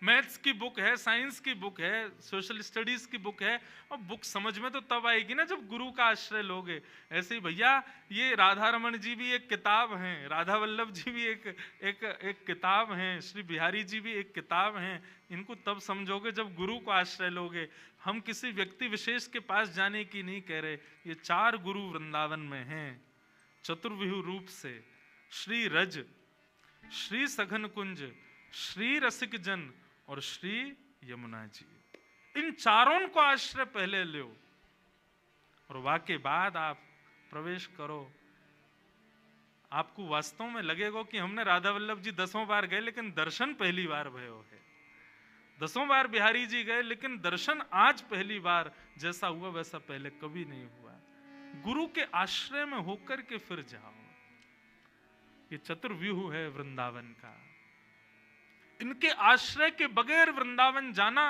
मैथ्स की बुक है, साइंस की बुक है, सोशल स्टडीज की बुक है, और बुक समझ में तो तब आएगी ना जब गुरु का आश्रय लोगे। ऐसे ही भैया ये राधा रमन जी भी एक किताब हैं, राधा वल्लभ जी भी एक किताब हैं, श्री बिहारी जी भी एक किताब हैं। इनको तब समझोगे जब गुरु को आश्रय लोगे। हम किसी व्यक्ति विशेष के पास जाने की नहीं कह रहे। ये 4 गुरु वृंदावन में हैं चतुर्व्यूह रूप से। श्री रज, श्री सघन कुंज, श्री रसिक जन और श्री यमुना जी। इन चारों को आश्रय पहले लो और वाके बाद आप प्रवेश करो। आपको वास्तव में लगेगा कि हमने राधा वल्लभ जी 10 बार गए लेकिन दर्शन पहली बार भयो है। 10 बार बिहारी जी गए लेकिन दर्शन आज पहली बार। जैसा हुआ वैसा पहले कभी नहीं हुआ। गुरु के आश्रय में होकर के फिर जाओ। ये चतुर्व्यूह है वृंदावन का। इनके आश्रय के बगैर वृंदावन जाना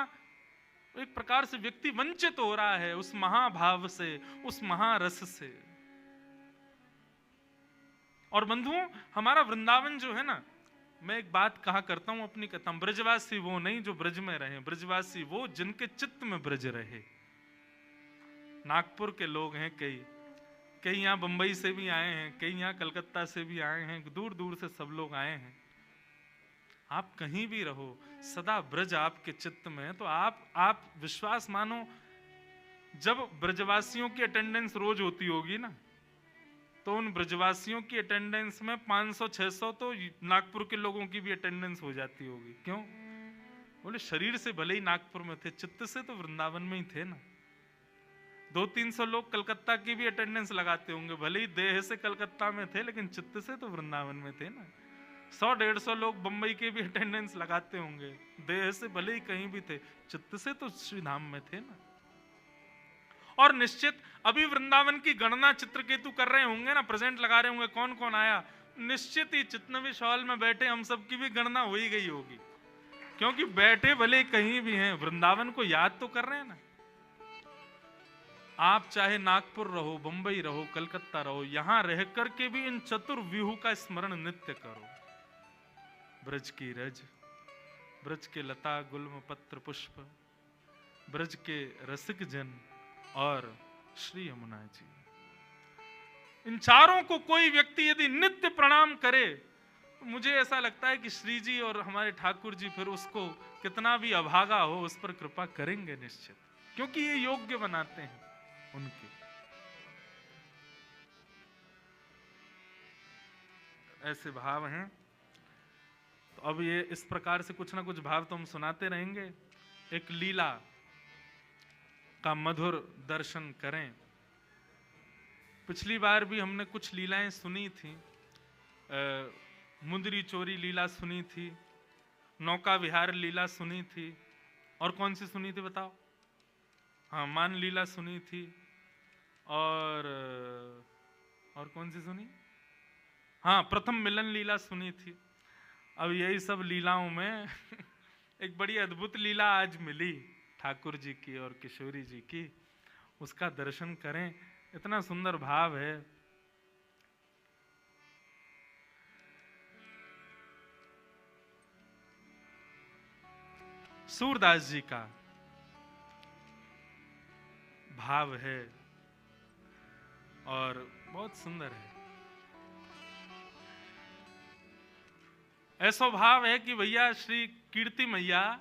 एक प्रकार से व्यक्ति वंचित हो रहा है उस महाभाव से, उस महारस से। और बंधुओं, हमारा वृंदावन जो है ना, मैं एक बात कहा करता हूं अपनी कथा, ब्रजवासी वो नहीं जो ब्रज में रहे, ब्रजवासी वो जिनके चित्त में ब्रज रहे। नागपुर के लोग हैं कई यहाँ बंबई से भी आए हैं, कई यहाँ कलकत्ता से भी आए हैं, दूर दूर से सब लोग आए हैं। आप कहीं भी रहो, सदा ब्रज आपके चित्त में है। तो आप विश्वास मानो, जब ब्रजवासियों की अटेंडेंस रोज होती होगी ना, तो उन ब्रजवासियों की अटेंडेंस में 500-600 तो नागपुर के लोगों की भी अटेंडेंस हो जाती होगी। क्यों? बोले शरीर से भले ही नागपुर में थे, चित्त से तो वृंदावन में ही थे ना। 200-300 लोग कलकत्ता की भी अटेंडेंस लगाते होंगे, भले ही देह से कलकत्ता में थे लेकिन चित्त से तो वृंदावन में थे ना। 100-150 लोग बंबई के भी अटेंडेंस लगाते होंगे, देह से भले ही कहीं भी थे, चित्त से तो श्री धाम में थे ना। और निश्चित अभी वृंदावन की गणना चित्रकेतु कर रहे होंगे ना, प्रेजेंट लगा रहे होंगे कौन कौन आया। निश्चित ही चितनवी हॉल में बैठे हम सब की भी गणना हो ही गई होगी, क्योंकि बैठे भले कहीं भी हैं, वृंदावन को याद तो कर रहे हैं ना। आप चाहे नागपुर रहो, बंबई रहो, कलकत्ता रहो, यहां रह करके भी इन चतुर्व्यूह का स्मरण नित्य करो। ब्रज की रज, ब्रज के लता गुल्म पत्र पुष्प, ब्रज के रसिक जन और श्री यमुना जी। इन चारों को कोई व्यक्ति यदि नित्य प्रणाम करे, मुझे ऐसा लगता है कि श्री जी और हमारे ठाकुर जी फिर उसको कितना भी अभागा हो उस पर कृपा करेंगे निश्चित, क्योंकि ये योग्य बनाते हैं उनके। ऐसे भाव हैं। तो अब ये इस प्रकार से कुछ ना कुछ भाव तो हम सुनाते रहेंगे। एक लीला का मधुर दर्शन करें। पिछली बार भी हमने कुछ लीलाएं सुनी थी, मुंदरी चोरी लीला सुनी थी, नौका विहार लीला सुनी थी, और कौन सी सुनी थी बताओ? हाँ, मान लीला सुनी थी, और कौन सी सुनी? हाँ, प्रथम मिलन लीला सुनी थी। अब यही सब लीलाओं में एक बड़ी अद्भुत लीला आज मिली ठाकुर जी की और किशोरी जी की, उसका दर्शन करें। इतना सुंदर भाव है। सूरदास जी का भाव है और बहुत सुंदर है। ऐसा भाव है कि भैया श्री कीर्ति मैया,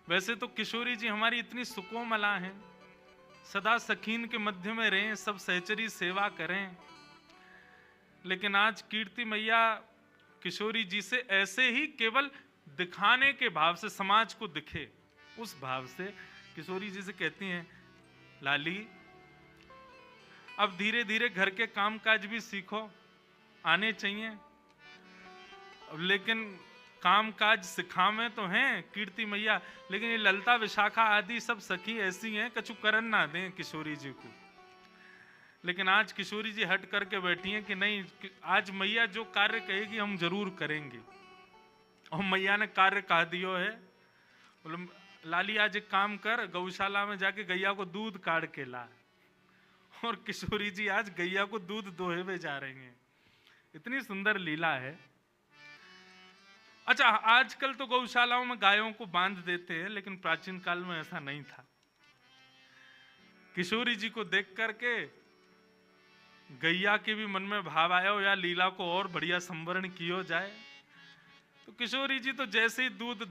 वैसे तो किशोरी जी हमारी इतनी सुकोमला हैं, सदा सखीन के मध्य में रहें, सब सहचरी सेवा करें, लेकिन आज कीर्ति मैया किशोरी जी से ऐसे ही केवल दिखाने के भाव से, समाज को दिखे उस भाव से किशोरी जी से कहती हैं, लाली अब धीरे धीरे घर के कामकाज भी सीखो, आने चाहिए, लेकिन कामकाज सिखावे तो हैं कीर्ति मैया, लेकिन ये ललता विशाखा आदि सब सखी ऐसी हैं कछु करन ना दें किशोरी जी को। लेकिन आज किशोरी जी हट करके बैठी हैं कि नहीं, आज मैया जो कार्य कहेगी हम जरूर करेंगे। और मैया ने कार्य कह दियो है, बोले लाली आज एक काम कर, गौशाला में जाके गैया को दूध काट के ला। और किशोरी जी आज गैया को दूध दोहे में जा रही हैं। इतनी सुंदर लीला है। अच्छा, आजकल तो गौशालाओं में गायों को बांध देते हैं, लेकिन प्राचीन काल में ऐसा नहीं था। किशोरी जी को देख करके गैया के भी मन में भाव आया हो या लीला को और बढ़िया संवरण किया जाए। तो किशोरी जी तो जैसे ही दूध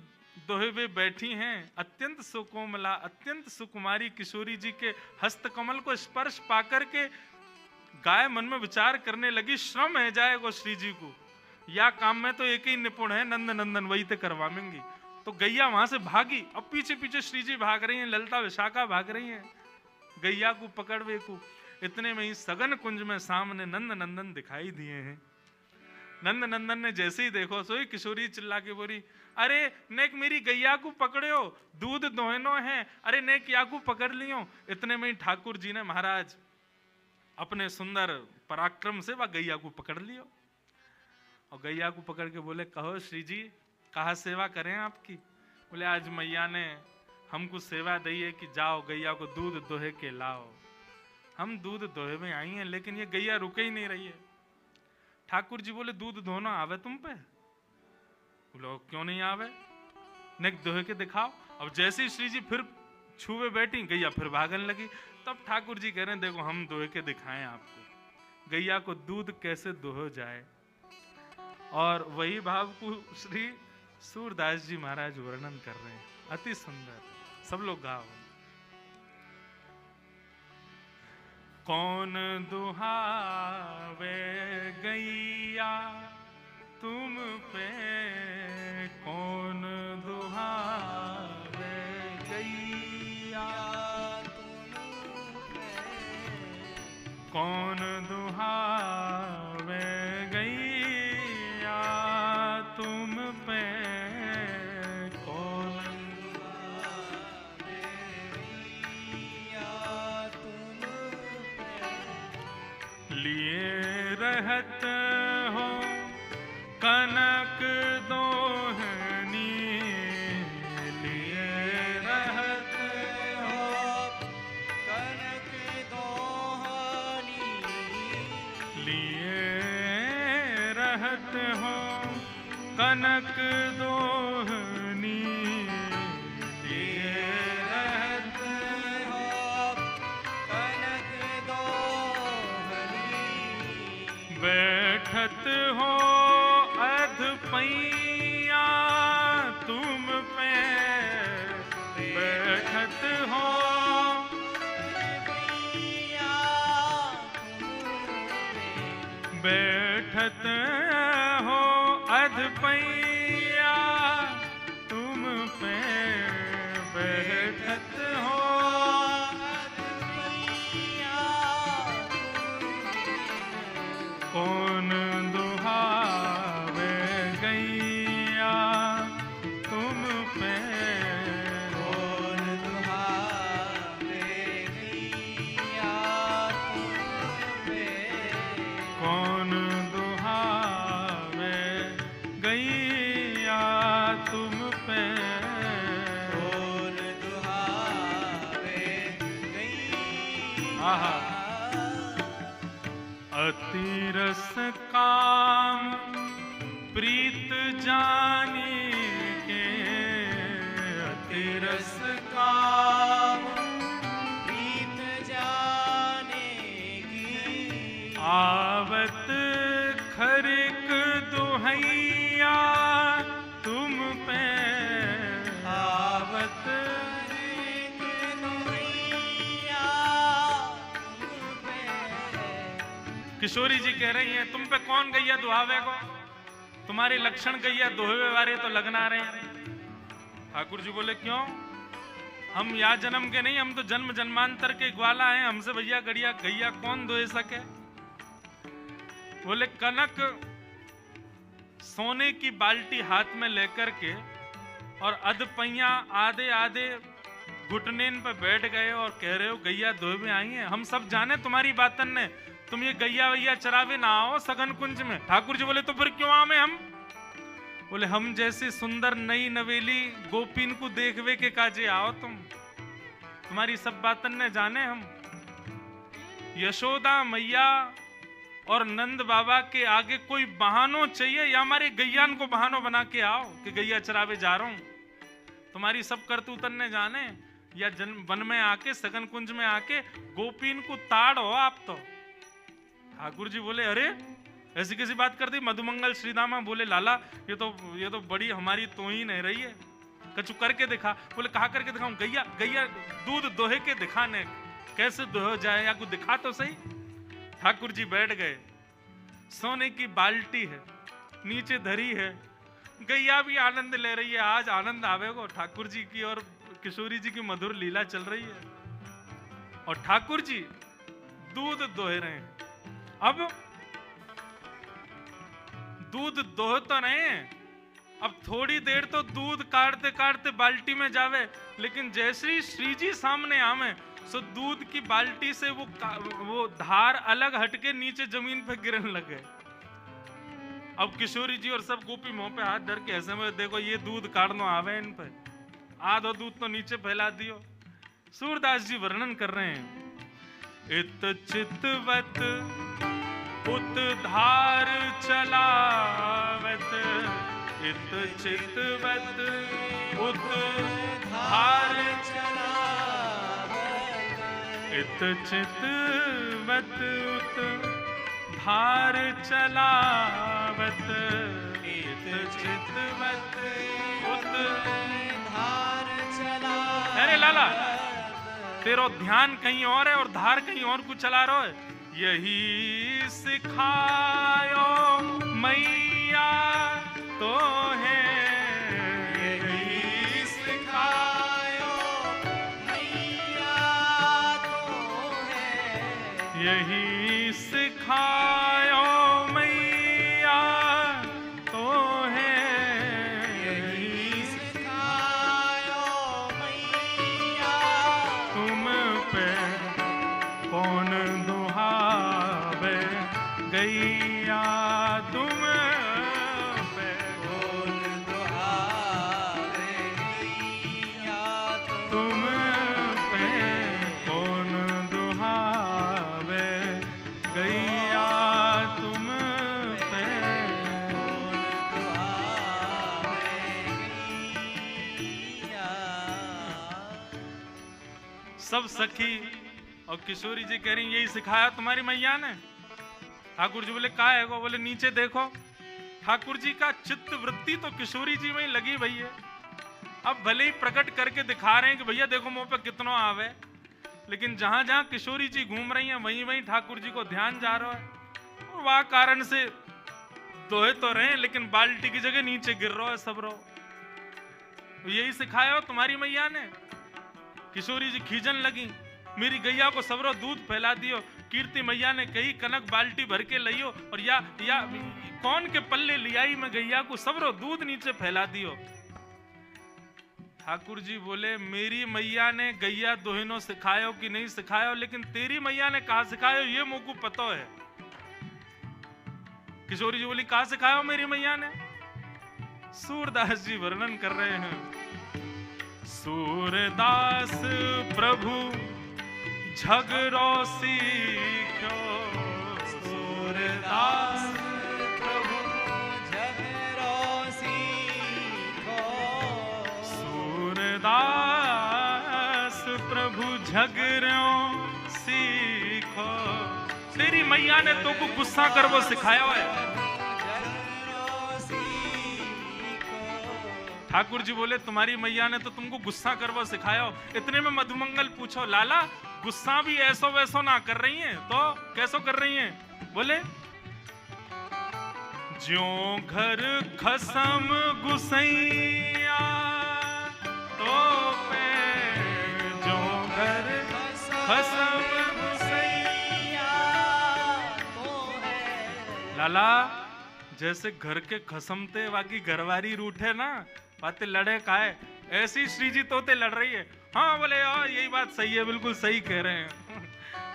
दोहे हुए बैठी हैं, अत्यंत सुकोमला, अत्यंत सुकुमारी किशोरी जी के हस्तकमल को स्पर्श पाकर के गाय मन में विचार करने लगी, श्रम है जाएगा श्री जी को, या काम में तो एक ही निपुण है, नंद नंदन वही तो करवाएंगी। तो गैया वहां से भागी, अब पीछे पीछे श्री जी भाग रही हैं, ललता विशाखा भाग रही हैं गैया को पकड़वे को। इतने में ही सघन कुंज में सामने नंद नंदन दिखाई दिए हैं। नंद नंदन ने जैसे ही देखो सोई किशोरी चिल्ला के बोली, अरे नेक मेरी गैया को पकड़ो, दूध दोहनो है, अरे नेक या को पकड़ लियो। इतने में ही ठाकुर जी ने महाराज अपने सुंदर पराक्रम से वह गैया को पकड़ लियो और गैया को पकड़ के बोले, कहो श्री जी कहा सेवा करें आपकी? बोले आज मैया ने हमको सेवा दी है कि जाओ गैया को दूध दोहे के लाओ। हम दूध दोहे में आई हैं, लेकिन ये गैया रुके ही नहीं रही है। ठाकुर जी बोले दूध दोहना आवे तुम पे? बोलो क्यों नहीं आवे, नेक दोहे के दिखाओ। अब जैसे ही श्री जी फिर छुए बैठी, गैया फिर भागने लगी। तब ठाकुर जी कह रहे हैं देखो हम दोहे के दिखाएं आपको, गैया को दूध कैसे दोहो जाए। और वही भाव को श्री सूरदास जी महाराज वर्णन कर रहे हैं, अति सुंदर। सब लोग गाओ। कौन दुहावे गैया तुम पे, कौन दुहावे गैया तुम पे, कौन दुहावे गैया तुम पे, कौन गैया तुम पे, लिए रहत हो कनक दोहनी, लिए रहत हो कनक दोहनी, लिए रहत हो कनक दोहनी, लिए रहत हो कनक दोहनी, बैठत हो अध पैया तुम पे, बैठत हो गैया तुम पे, बैठत हो अध पैया तुम पे, बैठत हो कौन दुहावे गैया तुम पे, आहा। अति रस काम प्रीत जानी के, अति रस काम प्रीत जाने की। आवत खरिक दुहैया तुम पे, आवत खरिक दुहैया तुम पे। किशोरी जी कह रही हैं तुम पे कौन गैया दुहावे को, तुम्हारे लक्षण गैया दुहवे वाले तो लगना रहे हैं। ठाकुर जी बोले क्यों, हम या जन्म के नहीं, हम तो जन्म जन्मांतर के ग्वाला हैं, हमसे भैया गड़िया गैया कौन दुहे सके। बोले कनक सोने की बाल्टी हाथ में लेकर के और अधपैया आधे आधे घुटनेन पे बैठ गए और कह रहे हो गैया दुहवे आई हैं। हम सब जाने तुम्हारी बातन ने, तुम ये गैया वैया चरावे ना आओ सगन कुंज में। ठाकुर जी बोले तो फिर क्यों आवे हम। बोले हम जैसी सुंदर नई नवेली गोपीन को देखवे के काजे आओ तुम, तुम्हारी सब बातन ने जाने हम। यशोदा मैया और नंद बाबा के आगे कोई बहानो चाहिए या हमारे गैयान को बहानो बना के आओ कि गैया चरावे जा रहा हूं। तुम्हारी सब करतूतन ने जाने या वन में आके सगन कुंज में आके गोपीन को ताड़ हो आप तो। ठाकुर जी बोले अरे ऐसी कैसी बात कर दी। मधुमंगल श्रीदामा बोले लाला ये तो बड़ी हमारी तोहीन है रही है, कछु करके दिखा। बोले कहा करके दिखाऊं, गैया गैया दूध दोहे के दिखाने, कैसे दोहे जाए या कुछ दिखा तो सही। ठाकुर जी बैठ गए, सोने की बाल्टी है नीचे धरी है, गैया भी आनंद ले रही है। आज आनंद आवेगो ठाकुर जी की और किशोरी जी की मधुर लीला चल रही है और ठाकुर जी दूध दोहे रहे हैं। अब दूध दोह तो रहे हैं, अब थोड़ी देर तो दूध काटते काटते बाल्टी में जावे, लेकिन जैसे श्री जी सामने आवे सो दूध की बाल्टी से वो धार अलग हटके नीचे जमीन पे गिरने लगे। अब किशोरी जी और सब गोपी मुंह पे हाथ धर के ऐसे में देखो ये दूध काटनो आवे इन पे, आधो दूध तो नीचे फैला दियो। सूरदास जी वर्णन कर रहे हैं इत चितवत उत धार चलावत, इत चितवत उत धार चलावत, इत चितवत उत धार चलावत, इत चितवत उत धार चलावत। अरे लाला तेरो ध्यान कहीं और है और धार कहीं और कुछ चला रहा है। यही सिखायो मैया तो है, यही सिखायो मैया तो है, यही सिखायो मैया तो है, यही सिखायो मैया। तुम पे कौन दुहावे गैया, तुम पे कौन दुहावे गैया तुम पे कौन दुहावे गैया, तुम पे दुहावे गैया। सब सखी और किशोरी जी कह रही यही सिखाया तुम्हारी मैया ने। ठाकुर जी बोले का है वो, बोले नीचे देखो। ठाकुर जी का चित्त वृत्ति तो किशोरी जी में ही लगी भई है। अब भले ही प्रकट करके दिखा रहे हैं कि भैया देखो मुंह पे कितना आवे, लेकिन जहां जहां किशोरी जी घूम रही हैं वहीं वहीं ठाकुर जी को ध्यान जा रहा है और वह कारण से दोहे तो रहे लेकिन बाल्टी की जगह नीचे गिर रहा है सब रो। यही सिखाया हो तुम्हारी मैया ने। किशोरी जी खींचन लगी, मेरी गैया को सबरो दूध फैला दियो। कीर्ति मैया ने कही कनक बाल्टी भर के लियो और या कौन के पल्ले लियाई में गैया को सबरो दूध नीचे फैला दियो। ठाकुर जी बोले मेरी मैया ने गैया दोहिनो सिखायो कि नहीं सिखायो, लेकिन तेरी मैया ने कहा सिखायो ये मुझको पता है। किशोरी जी बोली कहा सिखायो मेरी मैया ने। सूरदास जी वर्णन कर रहे हैं, सूरदास प्रभु झगड़ो सीखो सूरदास प्रभु झगड़ो सीखो सूरदास प्रभु झगड़ो सीखो। तेरी मैया ने तो को गुस्सा कर वो सिखाया हुआ है। ठाकुर जी बोले तुम्हारी मैया ने तो तुमको गुस्सा कर वो सिखाया हो। इतने में मधुमंगल पूछो लाला गुस्सा भी ऐसो वैसो ना कर रही हैं तो कैसो कर रही हैं? बोले ज्यों घर खसम गुसैया तो पे ज्यों घर खसम गुसैया तो है लाला जैसे घर के खसमते बाकी घरवारी रूठे ना बातें लड़े काहे ऐसी श्री जी तोते लड़ रही है। हाँ बोले हाँ यही बात सही है बिल्कुल सही कह रहे हैं।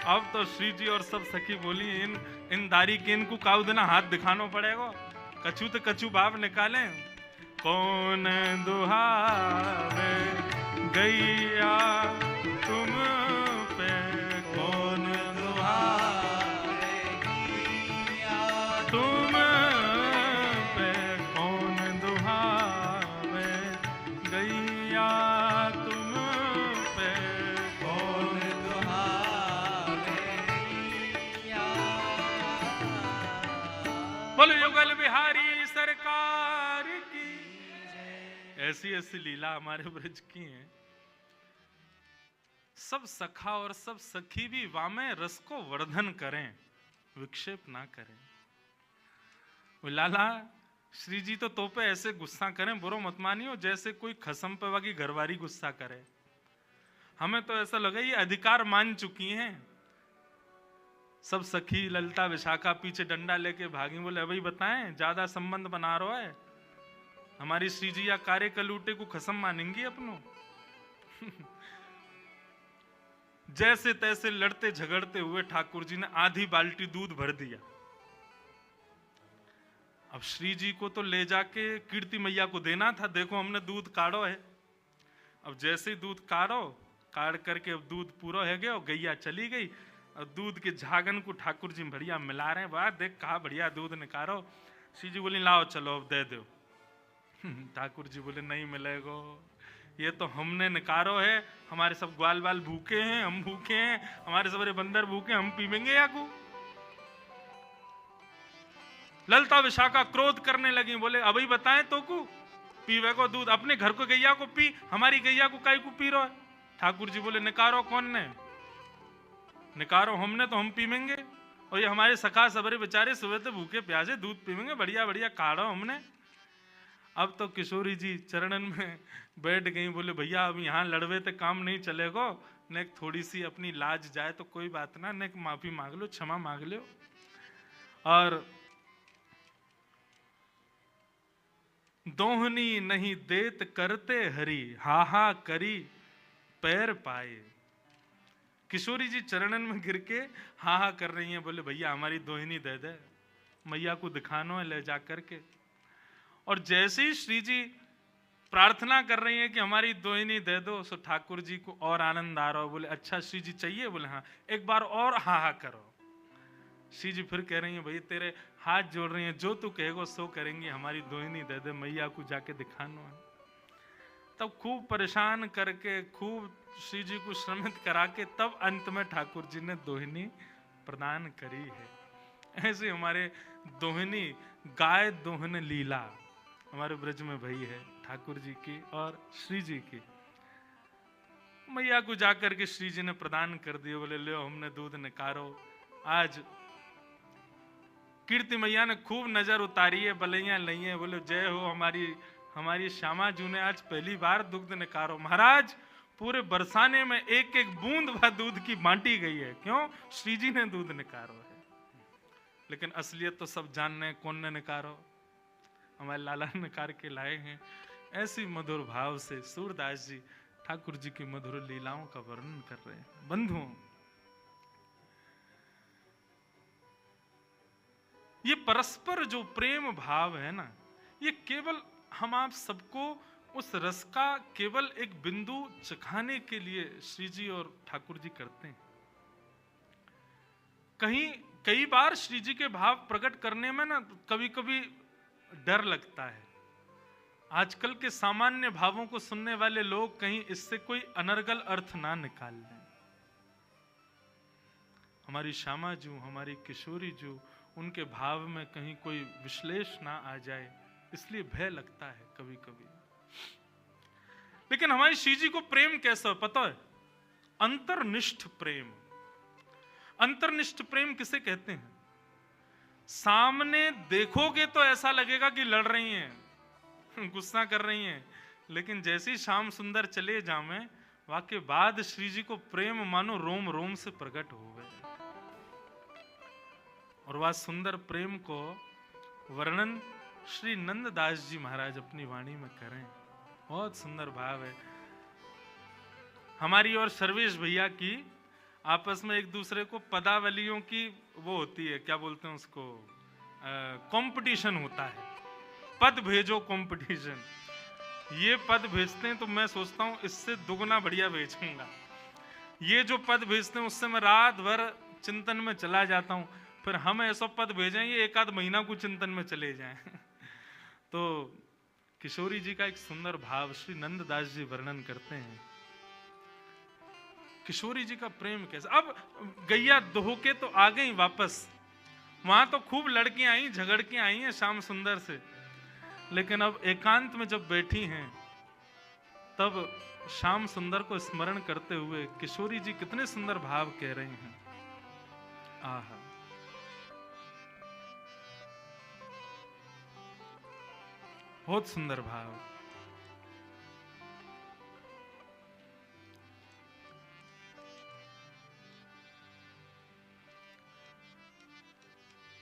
अब तो श्री जी और सब सखी बोली इन दारी के इनको काउ देना हाथ दिखाना पड़ेगा। कछु तो कछु भाव निकाले। कौन दुहावे गैया तुम पे कौन दुहावे तुम पे कौन दुहावे गैया तुम पे कौन दुहावे बोलो युगल बिहारी सरकार की। ऐसी ऐसी लीला हमारे ब्रज की है। सब सखा और सब सखी भी वामे रस को वर्धन करें विक्षेप ना करें। वो लाला श्री जी तो पे ऐसे गुस्सा करें बुरो मत मानियो जैसे कोई खसम पे वाकी घरवारी गुस्सा करे। हमें तो ऐसा लगा ये अधिकार मान चुकी हैं। सब सखी ललिता विशाखा पीछे डंडा लेके भागी। बोले भाई बताएं ज्यादा संबंध बना रहा है हमारी श्री जी या कार्य कलूटे को खसम मानेंगी अपनों। जैसे तैसे लड़ते झगड़ते हुए ठाकुर जी ने आधी बाल्टी दूध भर दिया। अब श्री जी को तो ले जाके कीर्ति मैया को देना था। देखो हमने दूध काढ़ो है। अब जैसे ही दूध काढ़ करके अब दूध पूरा है गया और गैया चली गई। और दूध के झागन को ठाकुर जी बढ़िया मिला रहे हैं। वाह देख कहा बढ़िया दूध निकालो। श्री जी बोली लाओ चलो अब दे दो। ठाकुर जी बोले नहीं मिलेगा ये तो हमने निकारो है। हमारे सब ग्वाल बाल भूखे हैं हम भूखे हैं हमारे सबरे बंदर भूखे हम पीवेंगे या को। ललिता विशाखा क्रोध करने लगी। बोले अभी बताएं तो को पीवे को दूध अपने घर को गैया को पी हमारी गैया को काई को पी रहा है। ठाकुर जी बोले निकारो कौन ने निकारो हमने तो हम पीवेंगे और ये हमारे सखा सबरे बेचारे सुबह तो भूखे प्यासे दूध पीवेंगे बढ़िया बढ़िया काढ़ो हमने। अब तो किशोरी जी चरणन में बैठ गई। बोले भैया अब यहाँ लड़वे तो काम नहीं चलेगा ने थोड़ी सी अपनी लाज जाए तो कोई बात ना ने माफी मांग लो क्षमा मांग लो। और दोहनी नहीं देत करते हरी हा करी पैर पाए। किशोरी जी चरणन में गिर के हा कर रही हैं। बोले भैया हमारी दोहिनी दे दे मैया को दिखानो है ले जा करके। और जैसे ही श्री जी प्रार्थना कर रही हैं कि हमारी दोहिनी दे दो सो ठाकुर जी को और आनंद आ रहा हो। बोले अच्छा श्री जी चाहिए? बोले हाँ एक बार और हा करो। श्री जी फिर कह रही हैं भैया तेरे हाथ जोड़ रही हैं जो तू कहेगो सो करेंगे हमारी दोहिनी दे दे मैया को जाके दिखानो है। तब खूब परेशान करके खूब श्री जी को श्रमित करा के तब अंत में ठाकुर जी ने दोहिनी प्रदान करी है। ऐसे हमारे दोहिनी गाय दोहन लीला हमारे ब्रज में भई है ठाकुर जी की और श्री जी की। मैया को जाकर के श्री जी ने प्रदान कर दिए। बोले लो हमने दूध निकारो। आज कीर्ति मैया ने खूब नजर उतारी है बलैया लई है। बोले जय हो हमारी श्यामा जू ने आज पहली बार दुग्ध निकारो। महाराज पूरे बरसाने में एक एक बूंद भर दूध की बांटी गई है। क्यों? श्री जी ने दूध निकारो है। लेकिन असलियत तो सब जानने कौन ने निकारो हमारे लाला निकार के लाए हैं। ऐसी मधुर भाव से सूरदास जी ठाकुर जी की मधुर लीलाओं का वर्णन कर रहे हैं। बंधुओं ये परस्पर जो प्रेम भाव है ना ये केवल हम आप सबको उस रस का केवल एक बिंदु चखाने के लिए श्री जी और ठाकुर जी करते हैं। कई बार श्री जी के भाव प्रकट करने में ना कभी कभी डर लगता है। आजकल के सामान्य भावों को सुनने वाले लोग कहीं इससे कोई अनर्गल अर्थ ना निकाल लें। हमारी श्यामा जू, हमारी किशोरी जू, उनके भाव में कहीं कोई विश्लेष ना आ जाए, इसलिए भय लगता है कभी कभी। लेकिन हमारी श्री जी को प्रेम कैसा पता है? अंतर्निष्ठ प्रेम। अंतर्निष्ठ प्रेम किसे कहते हैं? सामने देखोगे तो ऐसा लगेगा कि लड़ रही हैं, गुस्सा कर रही हैं, लेकिन जैसे ही श्याम सुंदर चले जावे वाके बाद श्री जी को प्रेम मानो रोम रोम से प्रकट हो गए। और वह सुंदर प्रेम को वर्णन श्री नंददास जी महाराज अपनी वाणी में करें। बहुत सुंदर भाव है। हमारी और सर्वेश भैया की आपस में एक दूसरे को पदावलियों की वो होती है, क्या बोलते हैं उसको, कंपटीशन होता है, पद भेजो कंपटीशन। ये पद भेजते हैं तो मैं सोचता हूं इससे दुगना बढ़िया भेजूंगा। ये जो पद भेजते हैं उससे मैं रात भर चिंतन में चला जाता हूं, फिर हम ऐसा पद भेजें ये एक आध महीना को चिंतन में चले जाएं। तो किशोरी जी का एक सुंदर भाव श्री नंददास जी वर्णन करते हैं। किशोरी जी का प्रेम कैसा। अब गैया दोह के तो आ गई वापस, वहां तो खूब लड़कियां आई, झगड़ के आई हैं श्याम सुंदर से, लेकिन अब एकांत में जब बैठी हैं तब श्याम सुंदर को स्मरण करते हुए किशोरी जी कितने सुंदर भाव कह रही हैं। आहा, बहुत सुंदर भाव।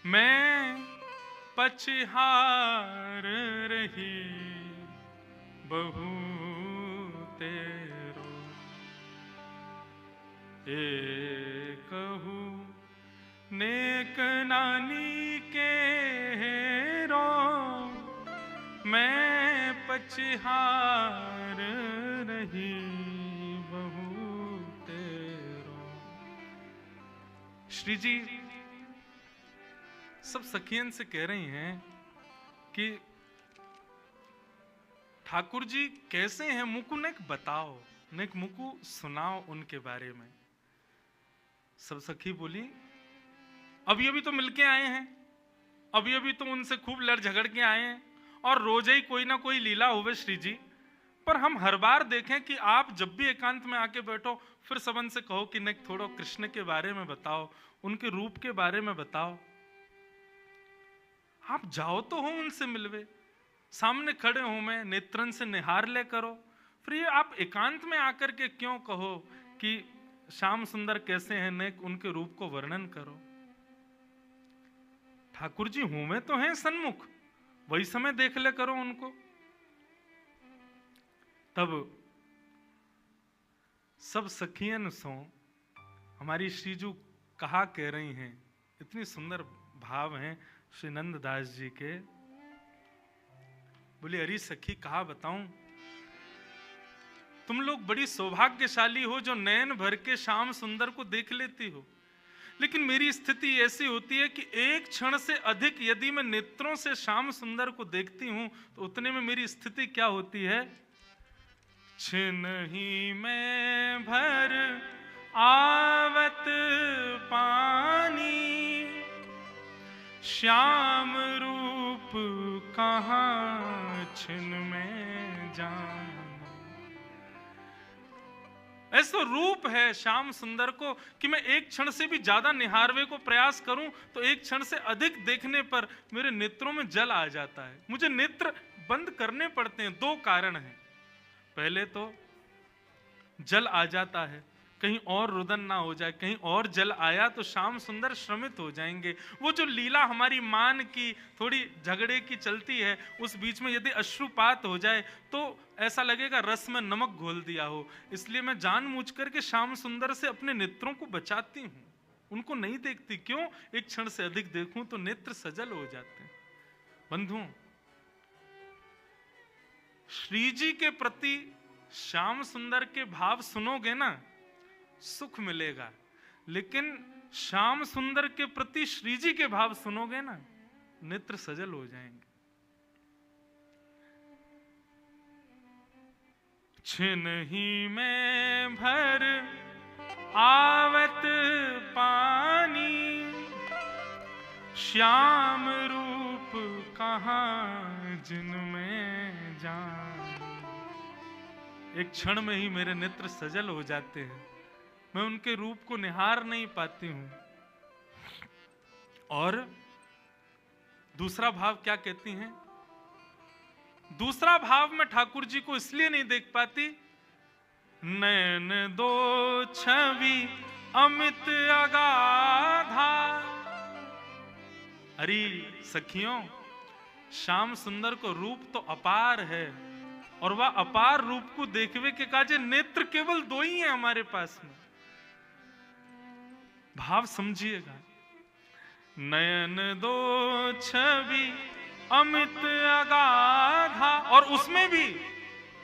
मैं पछहार रही बहू तेरो, कहू नेक नानी के हेरो, मैं पछहार रही बहू तेरो। श्री जी सब सखियन से कह रही हैं कि ठाकुर जी कैसे हैं, मुकु नेक बताओ, नेक मुकु सुनाओ उनके बारे में। सब सखी बोली अभी अभी तो मिलके आए हैं, अभी अभी तो उनसे खूब लड़ झगड़ के आए हैं, और रोज ही कोई ना कोई लीला होवे श्री जी। पर हम हर बार देखें कि आप जब भी एकांत में आके बैठो फिर सबन से कहो कि नेक थोड़ा कृष्ण के बारे में बताओ, उनके रूप के बारे में बताओ। आप जाओ तो हो उनसे मिलवे, सामने खड़े हो, मैं नेत्रन से निहार ले करो। फिर ये आप एकांत में आकर के क्यों कहो कि श्याम सुंदर कैसे हैं, नेक उनके रूप को वर्णन करो। ठाकुर जी हूं में तो हैं सन्मुख, वही समय देख ले करो उनको। तब सब सखियन सो हमारी श्रीजू कहा कह रही हैं, इतनी सुंदर भाव हैं श्री नंददास जी के। बोले अरे सखी कहा बताऊं, तुम लोग बड़ी सौभाग्यशाली हो जो नयन भर के श्याम सुंदर को देख लेती हो, लेकिन मेरी स्थिति ऐसी होती है कि एक क्षण से अधिक यदि मैं नेत्रों से श्याम सुंदर को देखती हूं तो उतने में मेरी स्थिति क्या होती है, छिन ही में भर आवत पानी, श्याम रूप कहाँ छिन में जान। ऐसा रूप है श्याम सुंदर को कि मैं एक क्षण से भी ज्यादा निहारवे को प्रयास करूं तो एक क्षण से अधिक देखने पर मेरे नेत्रों में जल आ जाता है। मुझे नेत्र बंद करने पड़ते हैं। दो कारण हैं। पहले तो जल आ जाता है, कहीं और रुदन ना हो जाए, कहीं और जल आया तो श्याम सुंदर श्रमित हो जाएंगे। वो जो लीला हमारी मान की थोड़ी झगड़े की चलती है, उस बीच में यदि अश्रुपात हो जाए तो ऐसा लगेगा रस में नमक घोल दिया हो। इसलिए मैं जानबूझ करके श्याम सुंदर से अपने नेत्रों को बचाती हूँ, उनको नहीं देखती। क्यों? एक क्षण से अधिक देखूं तो नेत्र सजल हो जाते हैं। बंधुओं, श्री जी के प्रति श्याम सुंदर के भाव सुनोगे ना, सुख मिलेगा। लेकिन श्याम सुंदर के प्रति श्री जी के भाव सुनोगे ना, नेत्र सजल हो जाएंगे। छिन ही में भर आवत पानी, श्याम रूप कहाँ जिनमें जान। एक क्षण में ही मेरे नेत्र सजल हो जाते हैं, मैं उनके रूप को निहार नहीं पाती हूं। और दूसरा भाव क्या कहती हैं? दूसरा भाव में ठाकुर जी को इसलिए नहीं देख पाती, नैन दो छवि अमित अगाधा। अरे सखियों, श्याम सुंदर को रूप तो अपार है, और वह अपार रूप को देखवे के काजे नेत्र केवल दो ही हैं हमारे पास में। भाव समझिएगा, नयन दो छवि अमित अगाधा, और उसमें भी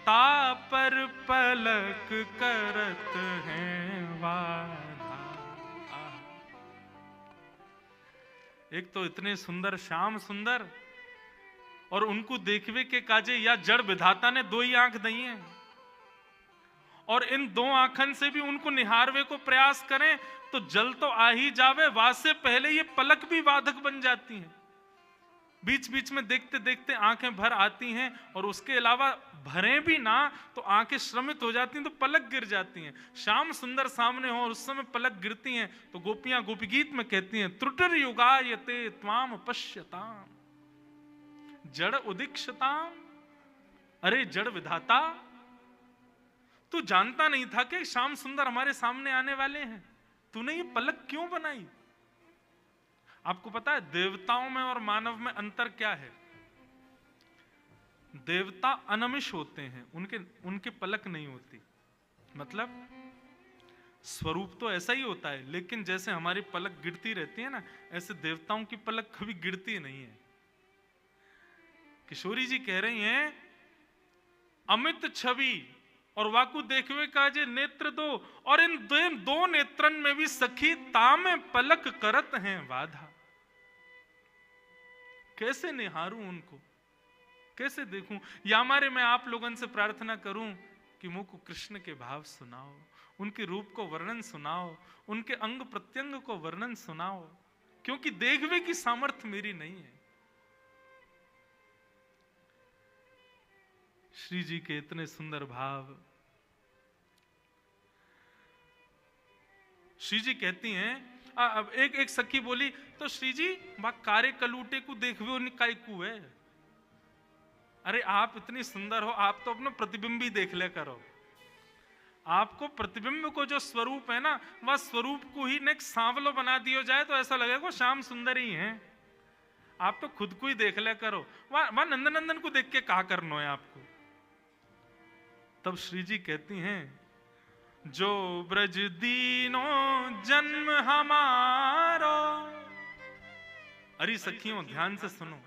तापर पलक करत हैं वाधा। एक तो इतने सुंदर श्याम सुंदर, और उनको देखवे के काजे या जड़ विधाता ने दो ही आंख दी हैं, और इन दो आंखन से भी उनको निहारवे को प्रयास करें तो जल तो आ ही जावे, वाद से पहले ये पलक भी बाधक बन जाती हैं। बीच बीच में देखते देखते आंखें भर आती हैं, और उसके अलावा भरें भी ना तो आंखें श्रमित हो जाती हैं, तो पलक गिर जाती हैं। श्याम सुंदर सामने हो और उस समय पलक गिरती हैं, तो गोपियां गोपी गीत में कहती हैं, त्रुटिर युगायते त्वाम पश्यताम जड़ उदीक्षताम। अरे जड़ विधाता, तू जानता नहीं था कि श्याम सुंदर हमारे सामने आने वाले हैं? तूने ये पलक क्यों बनाई? आपको पता है देवताओं में और मानव में अंतर क्या है? देवता अनमिष होते हैं, उनके पलक नहीं होती। मतलब स्वरूप तो ऐसा ही होता है, लेकिन जैसे हमारी पलक गिरती रहती है ना, ऐसे देवताओं की पलक कभी गिरती नहीं है। किशोरी जी कह रही हैं, अमित छवि और वाकु देखवे का जे नेत्र दो, और इन दो नेत्रन में भी सखी तामे पलक करत हैं वाधा। कैसे निहारूं उनको, कैसे देखूं? या हमारे मैं आप लोगों से प्रार्थना करूं कि मुझको कृष्ण के भाव सुनाओ, उनके रूप को वर्णन सुनाओ, उनके अंग प्रत्यंग को वर्णन सुनाओ, क्योंकि देखवे की सामर्थ्य मेरी नहीं है। श्री जी के इतने सुंदर भाव। श्री जी कहती हैं, अब एक सखी बोली, तो श्री जी बा कारे कलूटे को देखवे निकाय को है। अरे आप इतनी सुंदर हो, आप तो अपना प्रतिबिंब ही देख ले करो। आपको प्रतिबिंब को जो स्वरूप है ना, वह स्वरूप को ही नेक सांवलो बना दिया जाए तो ऐसा लगेगा श्याम सुंदर ही है। आप तो खुद को ही देख ले करो। वह नंदनंदन को देख के कहा करना है आपको। तब श्री जी कहती हैं, जो ब्रज दीनो जन्म हमारो। अरे सखियों ध्यान से सुनो,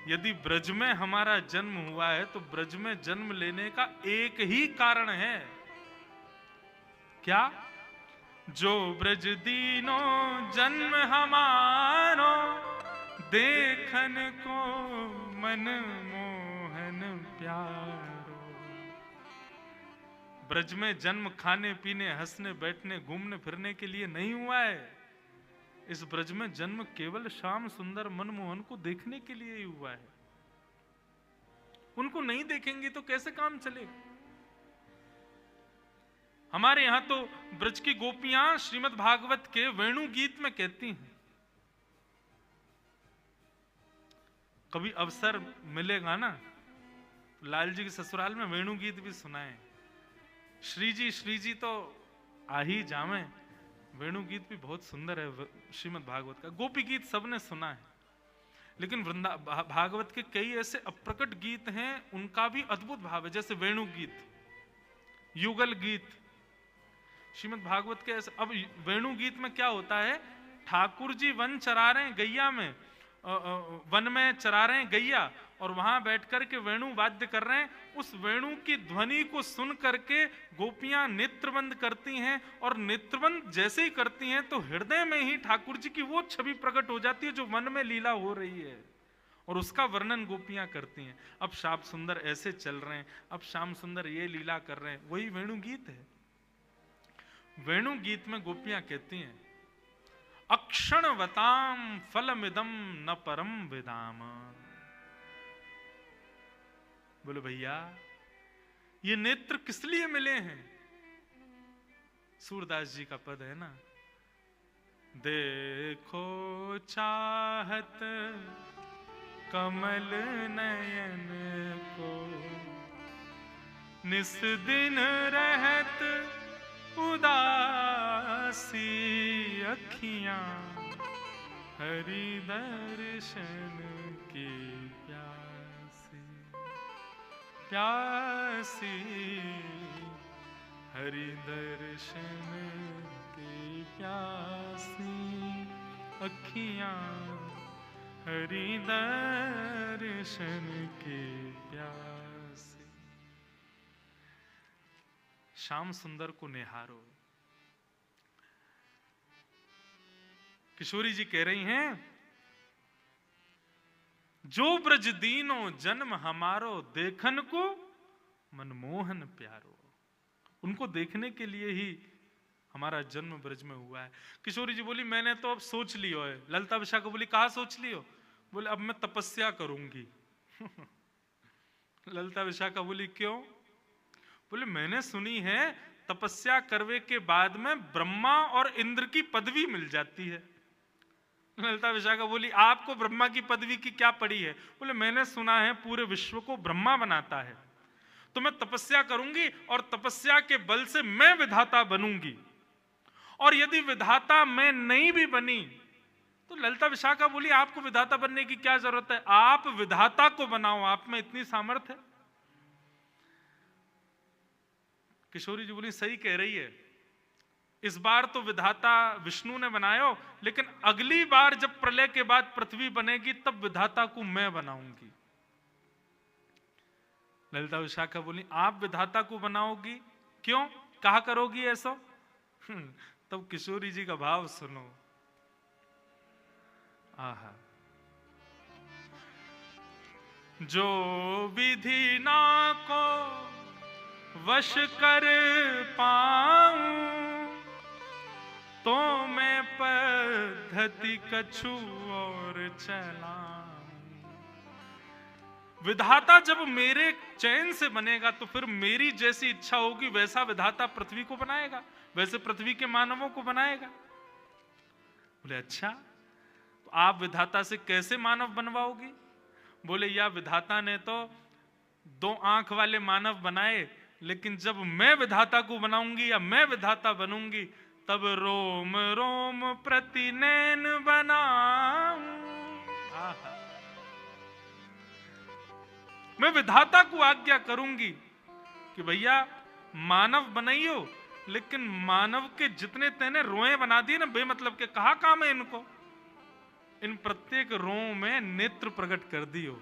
यदि ब्रज में हमारा जन्म हुआ है तो ब्रज में जन्म लेने का एक ही कारण है। क्या? जो ब्रज दीनो जन्म हमारो, देखन को मन मोहन प्यारो। ब्रज में जन्म खाने पीने हंसने बैठने घूमने फिरने के लिए नहीं हुआ है। इस ब्रज में जन्म केवल श्याम सुंदर मनमोहन को देखने के लिए ही हुआ है। उनको नहीं देखेंगे तो कैसे काम चलेगा? हमारे यहां तो ब्रज की गोपियां श्रीमद् भागवत के वेणु गीत में कहती हैं, कभी अवसर मिलेगा ना लाल जी के ससुराल में वेणु गीत भी सुनाए। श्री जी तो आ ही जावे। वेणु गीत भी बहुत सुंदर है श्रीमद् भागवत का। गोपी गीत सबने सुना है, लेकिन भागवत के कई ऐसे अप्रकट गीत हैं, उनका भी अद्भुत भाव है। जैसे वेणु गीत, युगल गीत, श्रीमद् भागवत के ऐसे। अब वेणु गीत में क्या होता है, ठाकुर जी वन चरा रहे हैं गैया में, वन में चरा रहे हैं गैया, और वहां बैठ कर के वेणु वाद्य कर रहे हैं। उस वेणु की ध्वनि को सुन करके गोपियां नेत्रबंद करती हैं, और नेत्रबंद जैसे ही करती हैं तो हृदय में ही ठाकुर जी की वो छवि प्रकट हो जाती है जो मन में लीला हो रही है, और उसका वर्णन गोपियां करती हैं। अब श्याम सुंदर ऐसे चल रहे हैं, अब श्याम सुंदर ये लीला कर रहे हैं, वही वेणु गीत है। वेणु गीत में गोपियां कहती हैं, अक्षणवताम फलमिदम न परम विदाम। बोले भैया ये नेत्र किस लिए मिले हैं? सूरदास जी का पद है ना, देखो चाहत कमल नयन को, निस दिन रहत उदासी अखियां, हरि दर्शन की प्यासी प्यासी, हरि दर्शन की प्यासी अखियां, हरि दर्शन की प्यासी। श्याम सुंदर को निहारो। किशोरी जी कह रही हैं, जो ब्रज दीनो जन्म हमारो, देखन को मनमोहन प्यारो। उनको देखने के लिए ही हमारा जन्म ब्रज में हुआ है। किशोरी जी बोली, मैंने तो अब सोच लियो है। ललिता विशाखा बोली, कहा सोच लियो? बोले, अब मैं तपस्या करूंगी। ललिता विशाखा बोली, क्यों? बोले, मैंने सुनी है तपस्या करने के बाद में ब्रह्मा और इंद्र की पदवी मिल जाती है। ललिता विशाखा बोली, आपको ब्रह्मा की पदवी की क्या पड़ी है? बोले, मैंने सुना है पूरे विश्व को ब्रह्मा बनाता है, तो मैं तपस्या करूंगी और तपस्या के बल से मैं विधाता बनूंगी, और यदि विधाता मैं नहीं भी बनी तो ललिता विशाखा बोली, आपको विधाता बनने की क्या जरूरत है? आप विधाता को बनाओ, आप में इतनी सामर्थ्य है। किशोरी जी बोली, सही कह रही है, इस बार तो विधाता विष्णु ने बनायो, लेकिन अगली बार जब प्रलय के बाद पृथ्वी बनेगी तब विधाता को मैं बनाऊंगी। ललिता विशाखा बोली, आप विधाता को बनाओगी? क्यों, कहा करोगी ऐसा? तब किशोरी जी का भाव सुनो। आहा, जो विधि ना को वश कर पाऊं, तो मैं पद्धति कछु और चलाऊं। विधाता जब मेरे चैन से बनेगा तो फिर मेरी जैसी इच्छा होगी वैसा विधाता पृथ्वी को बनाएगा, वैसे पृथ्वी के मानवों को बनाएगा। बोले, अच्छा, तो आप विधाता से कैसे मानव बनवाओगी? बोले, या विधाता ने तो 2 आंख वाले मानव बनाए, लेकिन जब मैं विधाता को बनाऊंगी या मैं विधाता बनूंगी तब रोम रोम प्रति नैन बनाऊं। मैं विधाता को आज्ञा करूंगी कि भैया मानव बनाइयो, लेकिन मानव के जितने तेने रोए बना दिए ना बेमतलब के, कहा काम है इनको, इन प्रत्येक रोम में नेत्र प्रकट कर दियो।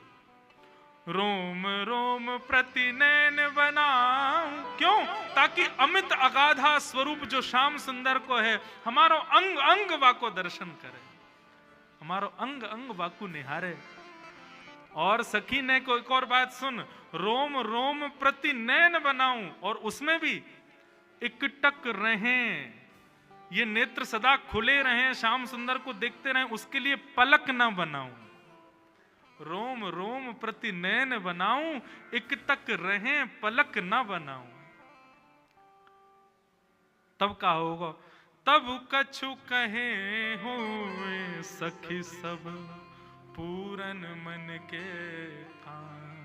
रोम रोम प्रति नैन बनाऊं, क्यों? ताकि अमित अगाधा स्वरूप जो श्याम सुंदर को है, हमारो अंग अंग वाको दर्शन करे, हमारो अंग अंग वाको निहारे। और सखी ने को एक और बात सुन, रोम रोम प्रति नैन बनाऊं, और उसमें भी इकटक रहें, ये नेत्र सदा खुले रहें, श्याम सुंदर को देखते रहें, उसके लिए पलक न बनाऊं। रोम रोम प्रति नैन बनाऊं, इकटक रहें पलक न बनाऊं। तब का होगा? तब कछु कहे हुए सखी सब पूरन मन के ठान।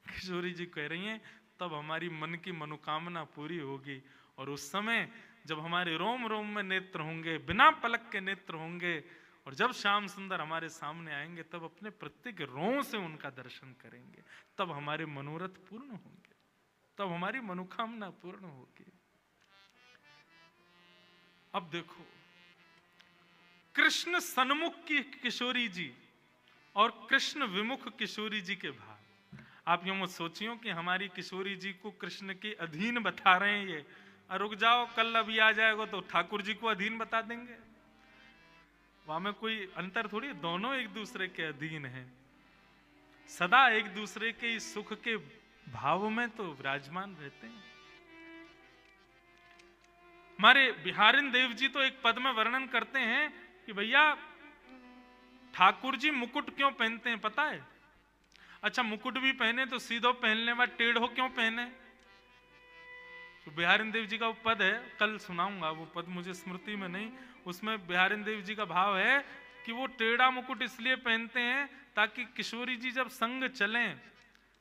किशोरी जी कह रही हैं, तब हमारी मन की मनोकामना पूरी होगी, और उस समय जब हमारे रोम रोम में नेत्र होंगे, बिना पलक के नेत्र होंगे, और जब श्याम सुंदर हमारे सामने आएंगे तब अपने प्रत्येक रों से उनका दर्शन करेंगे, तब हमारे मनोरथ पूर्ण होंगे, तब हमारी मनोकामना पूर्ण होगी। अब देखो, कृष्ण सन्मुख की किशोरी जी और कृष्ण विमुख किशोरी जी के भाव। आप यूं मत सोचियो कि हमारी किशोरी जी को कृष्ण के अधीन बता रहे हैं ये, रुक जाओ कल अभी आ जाएगा तो ठाकुर जी को अधीन बता देंगे। वहां में कोई अंतर थोड़ी, दोनों एक दूसरे के अधीन हैं, सदा एक दूसरे के सुख के भाव में तो विराजमान रहते हैं। हमारे बिहारिन देव जी तो एक पद में वर्णन करते हैं कि भैया ठाकुर जी मुकुट क्यों पहनते हैं पता है? अच्छा मुकुट भी पहने तो सीधो पहनने में टेढ़ो क्यों पहने? तो बिहारिन देव जी का वो पद है, कल सुनाऊंगा, वो पद मुझे स्मृति में नहीं। उसमें बिहारिन देव जी का भाव है कि वो टेढ़ा मुकुट इसलिए पहनते हैं ताकि किशोरी जी जब संग चलें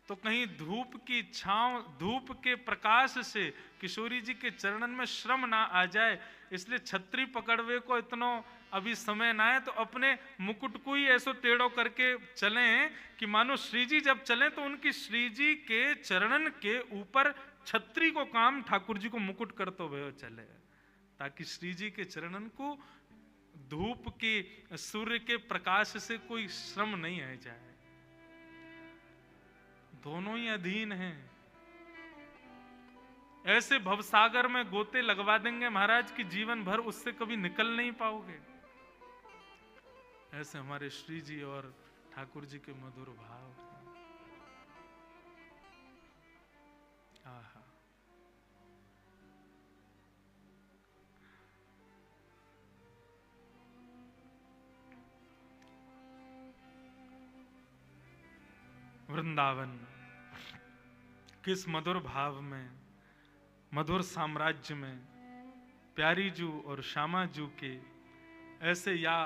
तो कहीं धूप की छांव, धूप के प्रकाश से किशोरी जी के चरणन में श्रम ना आ जाए, इसलिए छतरी पकड़वे को इतनो अभी समय ना है, तो अपने मुकुट को ही ऐसो टेढ़ो करके चलें कि मानो श्री जी जब चलें तो उनकी श्री जी के चरणन के ऊपर छतरी को काम ठाकुर जी को मुकुट करते हुए चले, ताकि श्री जी के चरणन को धूप के सूर्य के प्रकाश से कोई श्रम नहीं आ जाए। दोनों ही अधीन हैं। ऐसे भवसागर में गोते लगवा देंगे महाराज की जीवन भर उससे कभी निकल नहीं पाओगे। ऐसे हमारे श्री जी और ठाकुर जी के मधुर भाव हैं। आहा। वृंदावन किस मधुर भाव में, मधुर साम्राज्य में प्यारी जू और श्यामा जू के ऐसे या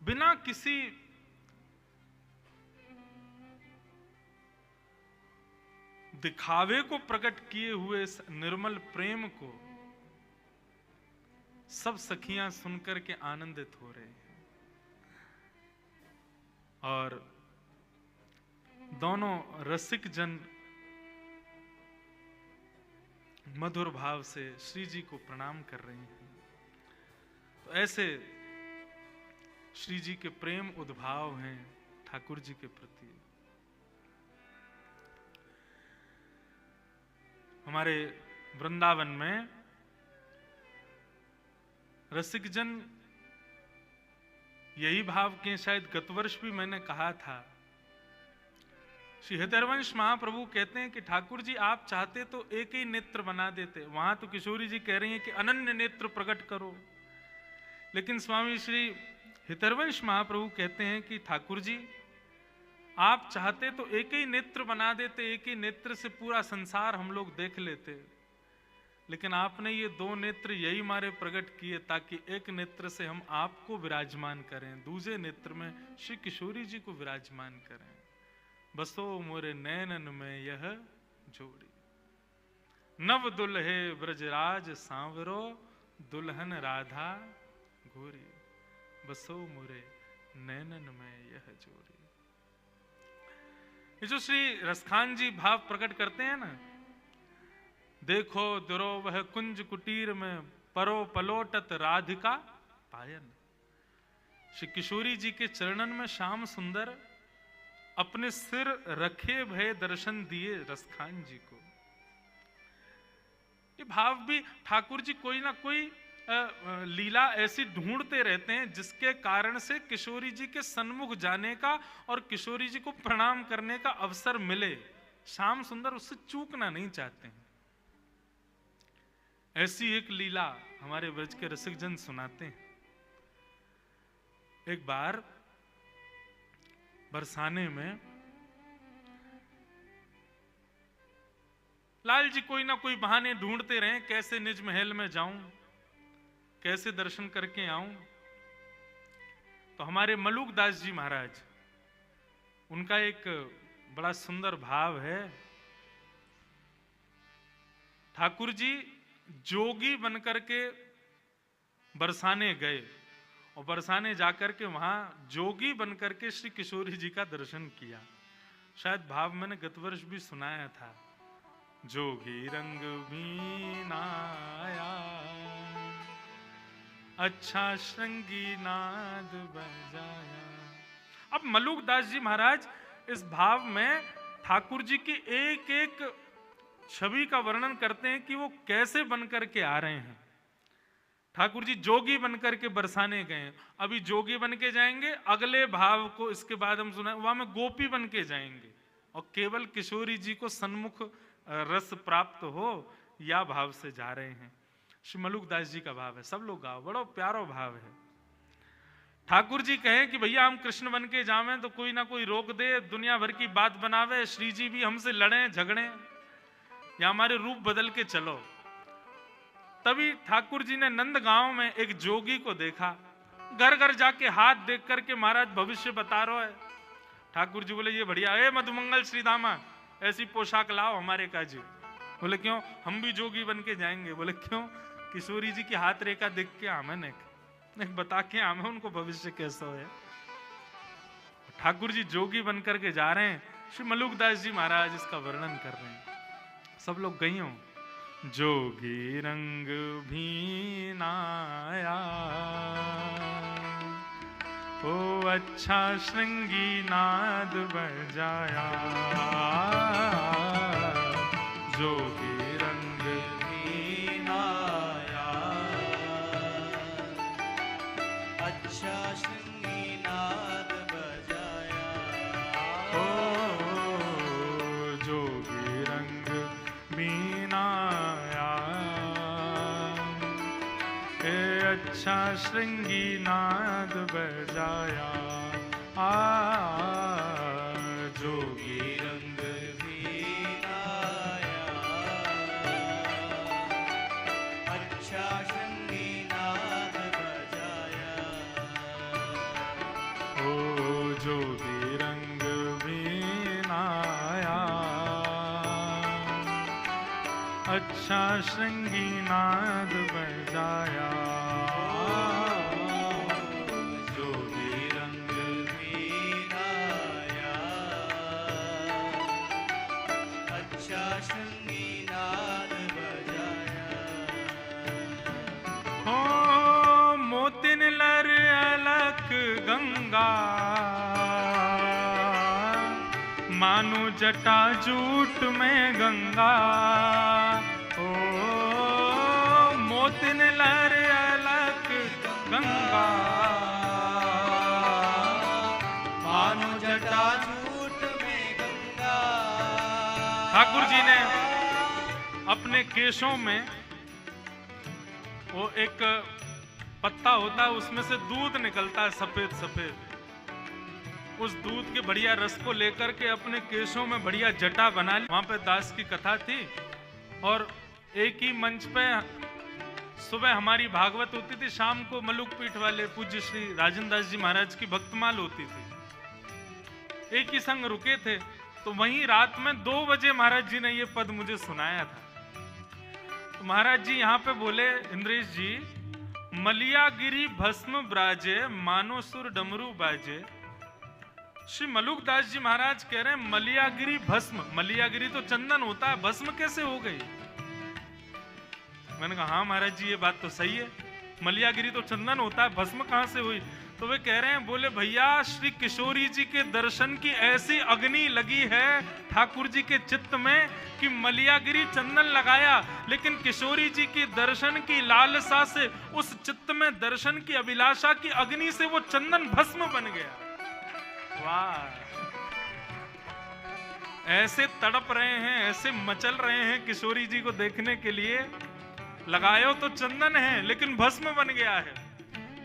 बिना किसी दिखावे को प्रकट किए हुए इस निर्मल प्रेम को सब सखियां सुनकर के आनंदित हो रहे हैं और दोनों रसिक जन मधुर भाव से श्री जी को प्रणाम कर रहे हैं। तो ऐसे श्री जी के प्रेम उद्भाव हैं ठाकुर जी के प्रति। हमारे वृंदावन में रसिक जन यही भाव के, शायद गत वर्ष भी मैंने कहा था, श्री हृदयवंश महाप्रभु कहते हैं कि ठाकुर जी आप चाहते तो एक ही नेत्र बना देते, वहां तो किशोरी जी कह रही हैं कि अनन्य नेत्र प्रकट करो, लेकिन स्वामी श्री हृदयवंश महाप्रभु कहते हैं कि ठाकुर जी आप चाहते तो एक ही नेत्र बना देते, एक ही नेत्र से पूरा संसार हम लोग देख लेते, लेकिन आपने ये दो नेत्र यही मारे प्रकट किए ताकि एक नेत्र से हम आपको विराजमान करें, दूसरे नेत्र में श्री किशोरी जी को विराजमान करें। बसो मोरे नैनन में यह जोड़ी, नव दुल्हे ब्रजराज सांवरो, दुल्हन राधा गोरी, बसो मोरे नैनन में यह जोड़ी। ये जो श्री रसखान जी भाव प्रकट करते हैं ना, देखो दुरोवह कुंज कुटीर में परो पलोटत राधिका पायन। श्री किशोरी जी के चरणन में श्याम सुंदर अपने सिर रखे भय दर्शन दिए रसखान जी को। ये भाव भी ठाकुर जी कोई ना कोई लीला ऐसी ढूंढते रहते हैं जिसके कारण से किशोरी जी के सन्मुख जाने का और किशोरी जी को प्रणाम करने का अवसर मिले। श्याम सुंदर उससे चूकना नहीं चाहते हैं। ऐसी एक लीला हमारे ब्रज के रसिक जन सुनाते हैं। एक बार बरसाने में लाल जी कोई ना कोई बहाने ढूंढते रहे, कैसे निज महल में जाऊं, कैसे दर्शन करके आऊं। तो हमारे मलूक दास जी महाराज, उनका एक बड़ा सुंदर भाव है। ठाकुर जी जोगी बनकर के बरसाने गए और बरसाने जाकर के वहां जोगी बनकर के श्री किशोरी जी का दर्शन किया। शायद भाव मैंने गत वर्ष भी सुनाया था। जोगी रंग मीनाया अच्छा श्रृंगी नाद बजाया। अब मलुकदास जी महाराज इस भाव में ठाकुर जी की एक एक छवि का वर्णन करते हैं कि वो कैसे बनकर के आ रहे हैं। ठाकुर जी जोगी बनकर के बरसाने गए, अभी जोगी बन के जाएंगे, अगले भाव को इसके बाद हम सुना वहां में गोपी बन के जाएंगे और केवल किशोरी जी को सन्मुख रस प्राप्त हो या भाव से जा रहे हैं। श्री मलुकदास जी का भाव है, सब लोग गाओ, बड़ा प्यारा भाव है। ठाकुर जी कहें कि भैया हम कृष्ण बन के जावें तो कोई ना कोई रोक दे, दुनिया भर की बात बनावे, श्री जी भी हमसे लड़े झगड़े या हमारे रूप बदल के चलो। तभी ठाकुर जी ने नंदगांव में एक जोगी को देखा, घर घर जाके हाथ देख करके महाराज भविष्य बता रहा है। ठाकुर जी बोले ये बढ़िया है, मधुमंगल श्रीदामा ऐसी पोशाक लाओ हमारे काजी। बोले क्यों, हम भी जोगी बन के जाएंगे। बोले क्यों, किशोरी जी की हाथ रेखा देख के आमे ने बता के आमे उनको भविष्य कैसा है। ठाकुर जी जोगी बन करके जा रहे हैं, श्री मलुकदास जी महाराज इसका वर्णन कर रहे हैं। सब लोग गई हो। जोगी रंग भीनाया ओ अच्छा श्रृंगी नाद बजाया। जोगी रंग भीनाया अच्छा श्रृंगी नाद बजाया। ओ जोगी रंग बीनाया ए अच्छा श्रृंगी नाद बजाया। जोगी रंग भीनाया अच्छा श्रृंगी नाद बजाया। ओ जोगी रंग बीनाया अच्छा श्रृंगी नाद बजाया। जोगी रंग भीनाया अच्छा श्रृंगी नाद बजाया। हो मोतिन लर अलक गंगा मानो जटा जूट में गंगा। ओ मोतिन लर अलक गंगा मानो जटा जूट में गंगा। ठाकुर जी ने अपने केशों में वो एक पत्ता होता है, उसमें से दूध निकलता है सफेद सफेद। उस दूध के बढ़िया रस को लेकर के अपने केशों में बढ़िया जटा बना ली। वहां पे दास की कथा थी और एक ही मंच पे सुबह हमारी भागवत होती थी, शाम को मलुक पीठ वाले पूज्य श्री राजन दास जी महाराज की भक्तमाल होती थी। एक ही संग रुके थे तो वहीं रात में 2 बजे महाराज जी ने ये पद मुझे सुनाया था। तो महाराज जी यहाँ पे बोले, इंद्रेश जी मलियागिरी भस्म ब्राजे मानो सुर डमरू बाजे। श्री मलुकदास जी महाराज कह रहे हैं मलियागिरी भस्म, मलियागिरी तो चंदन होता है, भस्म कैसे हो गई। मैंने कहा हाँ महाराज जी ये बात तो सही है, मलियागिरी तो चंदन होता है, भस्म कहां से हुई। तो वे कह रहे हैं, बोले भैया श्री किशोरी जी के दर्शन की ऐसी अग्नि लगी है ठाकुर जी के चित्त में कि मलियागिरी चंदन लगाया, लेकिन किशोरी जी की दर्शन की लालसा से उस चित्त में दर्शन की अभिलाषा की अग्नि से वो चंदन भस्म बन गया। वाह, ऐसे तड़प रहे हैं, ऐसे मचल रहे हैं किशोरी जी को देखने के लिए। लगायो तो चंदन है लेकिन भस्म बन गया है।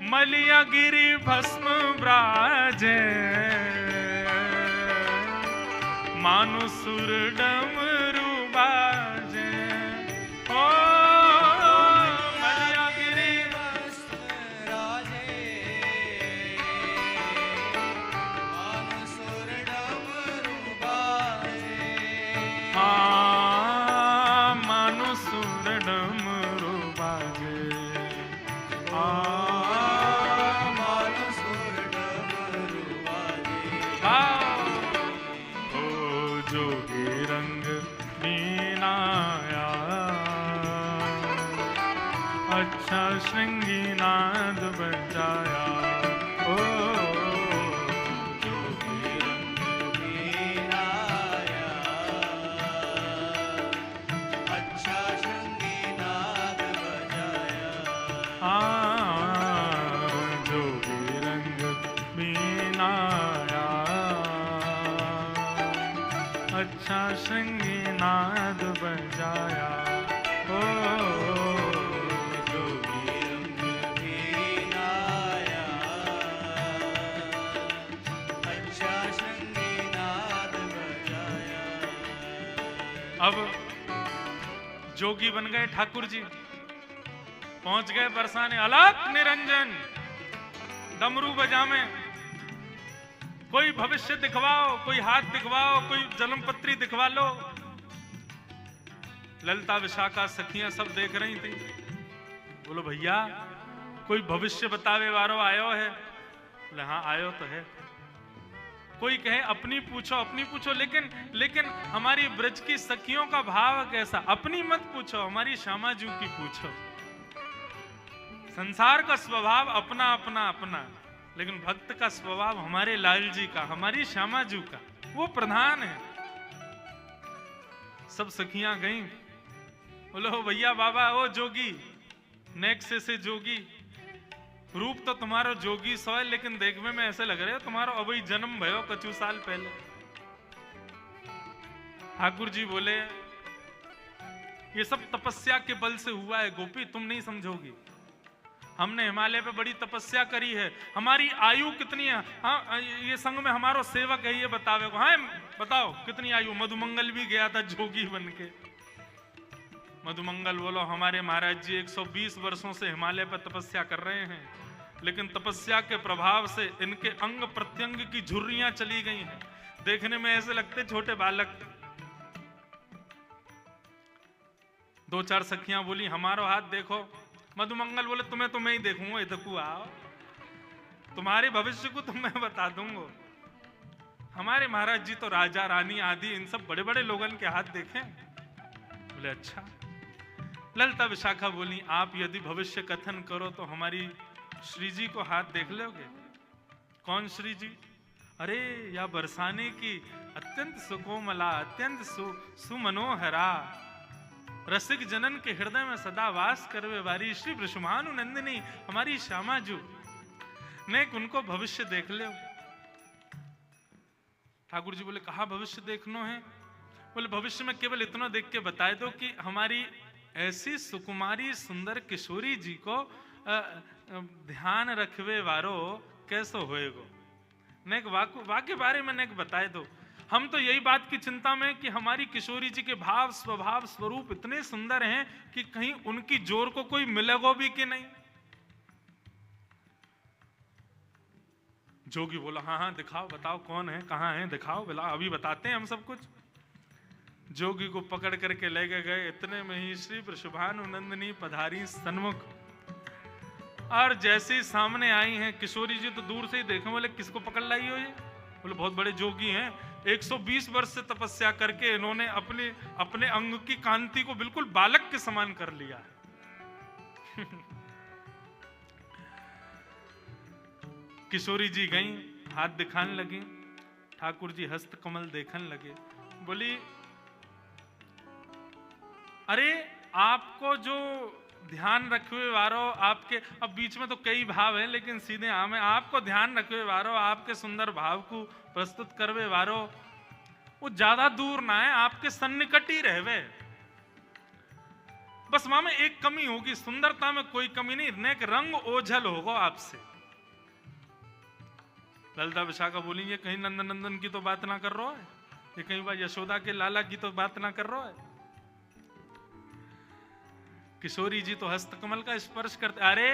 मलियागिरी भस्म ब्राजे मानो सुर डमरू बाजे। ओ मलियागिरी भस्म राजे मानो सुर डमरू बाजे। मानो सुर डमरू बाजे। मानो सुर डमरू बाजे। ओ जोगी रंग मीनाया अच्छा अच्छा श्रृंगी नाद बजाया। ओ जोगी रंग वीणाया, अच्छा श्रृंगी नाद बजाया। जोगी रंग मीनाया, अच्छा श्रृंगी नाद बजाया। ओ जोगी रंग वीणाया, अच्छा श्रृंगी नाद बजाया। अब जोगी बन गए ठाकुर जी, पहुंच गए बरसाने। अलख निरंजन डमरू बजावे, कोई भविष्य दिखवाओ, कोई हाथ दिखवाओ, कोई जन्म पत्री दिखवा लो। ललिता विशाखा सखियां सब देख रही थी। बोलो भैया कोई भविष्य बतावे वारो आयो है? बोले हाँ आयो तो है। कोई कहे अपनी पूछो, लेकिन हमारी ब्रज की सखियों का भाव कैसा? अपनी मत पूछो, हमारी श्यामा जू की पूछो। संसार का स्वभाव अपना अपना अपना, लेकिन भक्त का स्वभाव हमारे लाल जी का, हमारी श्यामा जू का, वो प्रधान है। सब सखियां गईं। बोलो भैया बाबा ओ जोगी, नेक्स्ट से जोगी, रूप तो तुम्हारो जोगी सो है, लेकिन देखने में ऐसे लग रहे हो तुम्हारो अभी जन्म भयो कछु साल पहले। ठाकुर जी बोले ये सब तपस्या के बल से हुआ है गोपी, तुम नहीं समझोगी। हमने हिमालय पे बड़ी तपस्या करी है। हमारी आयु कितनी है? हाँ ये संग में हमारो सेवक है, ये बतावे को। हाँ बताओ कितनी आयु? मधुमंगल भी गया था जोगी बन के। मधुमंगल बोलो हमारे महाराज जी 120 वर्षों से हिमालय पर तपस्या कर रहे हैं, लेकिन तपस्या के प्रभाव से इनके अंग प्रत्यंग की झुर्रियां चली गई हैं, देखने में ऐसे लगते छोटे बालक। दो चार सखियां बोली हमारो हाथ देखो। मधुमंगल बोले तुम्हें तो मैं ही देखूंगा, इधर आओ, तुम्हारे भविष्य को तो मैं बता दूंगा। हमारे महाराज जी तो राजा रानी आदि इन सब बड़े बड़े लोगों के हाथ देखें। बोले अच्छा। ललिता विशाखा बोली आप यदि भविष्य कथन करो तो हमारी श्री जी को हाथ देख लोगे। कौन श्री जी? अरे या बरसाने की अत्यंत सुकोमला, अत्यंत सुमनोहरा, रसिक जनन के हृदय में सदा वास करवे वारी श्री वृषभानु नंदिनी हमारी श्यामा जू, नेक उनको भविष्य देख ले। ठाकुर जी बोले कहा भविष्य देखनो है? बोले भविष्य में केवल इतना देख के बताए दो कि हमारी ऐसी सुकुमारी सुंदर किशोरी जी को ध्यान रखवे वारो कैसो होएगो। नेक वाक्य बारे में नेक बताए दो। हम तो यही बात की चिंता में कि हमारी किशोरी जी के भाव स्वभाव स्वरूप इतने सुंदर हैं कि कहीं उनकी जोर को कोई मिलेगो भी कि नहीं। जोगी बोला हाँ हाँ दिखाओ, बताओ कौन है, कहाँ है, दिखाओ, बोला अभी बताते हैं हम सब कुछ। जोगी को पकड़ करके ले गए। इतने में ही श्री वृषभानु नंदिनी पधारी सन्मुख, और जैसे ही सामने आई हैं किशोरी जी तो दूर से ही देखें। बोले किसको पकड़ लाई हो ये? बोले बहुत बड़े जोगी हैं, 120 वर्ष से तपस्या करके इन्होंने अपने अंग की कांति को बिल्कुल बालक के समान कर लिया है। किशोरी जी गईं, हाथ दिखाने लगी। ठाकुर जी हस्त कमल देखने लगे। बोली अरे आपको जो ध्यान रखवे वारो, आपके अब बीच में तो कई भाव हैं लेकिन सीधे आम है, आपको ध्यान रखवे वारो, आपके सुंदर भाव को प्रस्तुत करवे वारो वो ज्यादा दूर ना है, आपके सन्निकट ही रहवे। बस वहां में एक कमी होगी, सुंदरता में कोई कमी नहीं, नेक रंग ओझल होगा आपसे। ललिता विशाखा बोली ये कहीं नंदन की तो बात ना कर रहा है, ये कहीं बार यशोदा के लाला की तो बात ना कर रहा है। किशोरी जी तो हस्तकमल का स्पर्श करते। अरे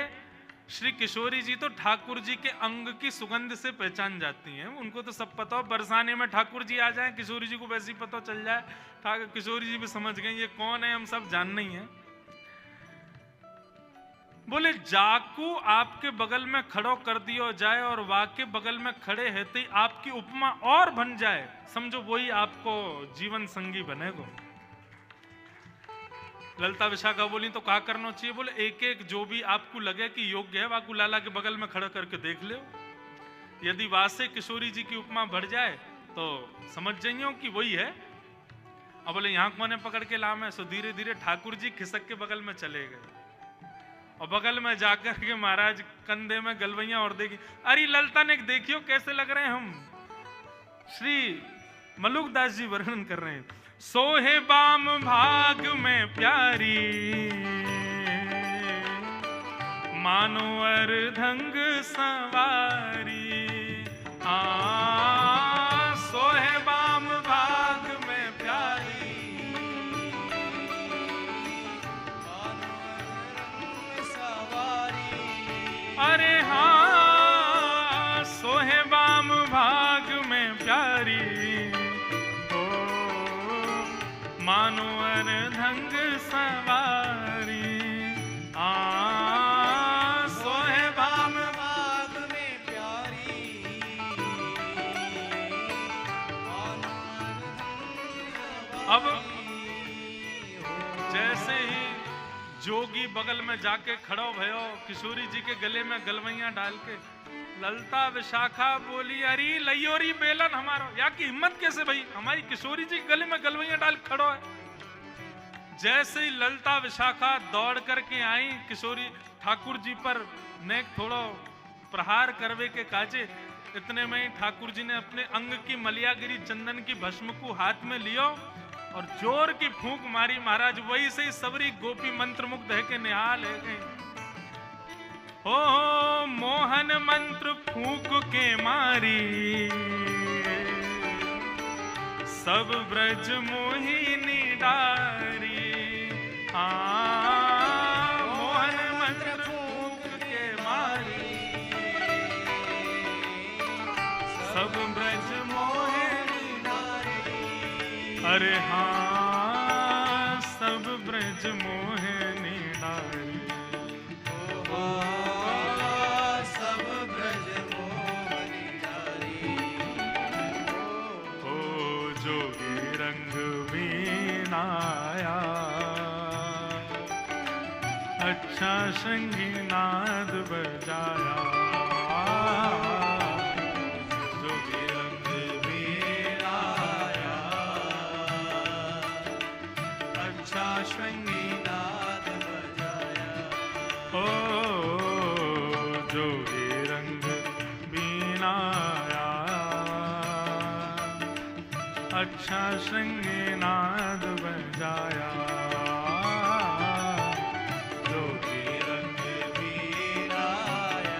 श्री किशोरी जी तो ठाकुर जी के अंग की सुगंध से पहचान जाती हैं, उनको तो सब पता हो। बरसाने में ठाकुर जी आ जाए, किशोरी जी को वैसे ही पता चल जाए। किशोरी जी भी समझ गए ये कौन है, हम सब जानना ही है। बोले जाकू आपके बगल में खड़ो कर दियो जाए और वाके बगल में खड़े रहते ही आपकी उपमा और बन जाए, समझो वही आपको जीवन संगी बनेगो। ललिता विशाखा बोली तो क्या करना चाहिए? बोले एक एक जो भी आपको लगे कि योग्य है वाकू लाला के बगल में खड़ा करके देख लो। यदि वासे किशोरी जी की उपमा बढ़ जाए तो समझ जाइयो कि वही है। अब बोले यहाँ कोने पकड़ के लाम है, सो धीरे धीरे ठाकुर जी खिसक के बगल में चले गए और बगल में जाकर के महाराज कंधे में गलवैया और देखी। अरे ललिता ने देखियो कैसे लग रहे हैं हम। श्री मलुकदास जी वर्णन कर रहे हैं, सोहे बाम भाग में प्यारी, मानो अर्धंग सवारी। सोहे बाम भाग में प्यारी, अरे हाँ सोहे बाम भाग में प्यारी, ओ मानो अर्धंग सवारी। सोहे बाम भाग में प्यारी, अब जैसे ही जोगी बगल में जाके खड़ो भयो, किशोरी जी के गले में गलवैया डाल के, ललिता विशाखा बोली अरे लयोरी बेलन हमारा, या की हिम्मत कैसे भाई, हमारी किशोरी जी के गले में गलवैया डाल खड़ो है। जैसे ही ललिता विशाखा दौड़ करके आई किशोरी ठाकुर जी पर नेक थोड़ो प्रहार करवे के काजे, इतने में ही ठाकुर जी ने अपने अंग की मलियागिरी चंदन की भस्म को हाथ में लियो और जोर की फूंक मारी। महाराज वही से ही सबरी गोपी मंत्र मुग्ध है के निहाल है गई। हो मोहन मंत्र फूंक के मारी, सब ब्रज मोहिनी डारी। मोहन मंत्र फूंक के मारी, सब ब्रज मोहिनी डारी। अरे हाँ सब ब्रज मोहिनी डारी। सब ब्रज मोहिनी डारी। ओ जोगी रंग मीनाया, अच्छा शंगी नाद बजाया। जोगी रंग मीनाया, अच्छा शृंगी नाद बजाया। ओ जोगी रंग बीनाया, अच्छा शृंगी नाद बजाया। जोगी रंग मीनाया,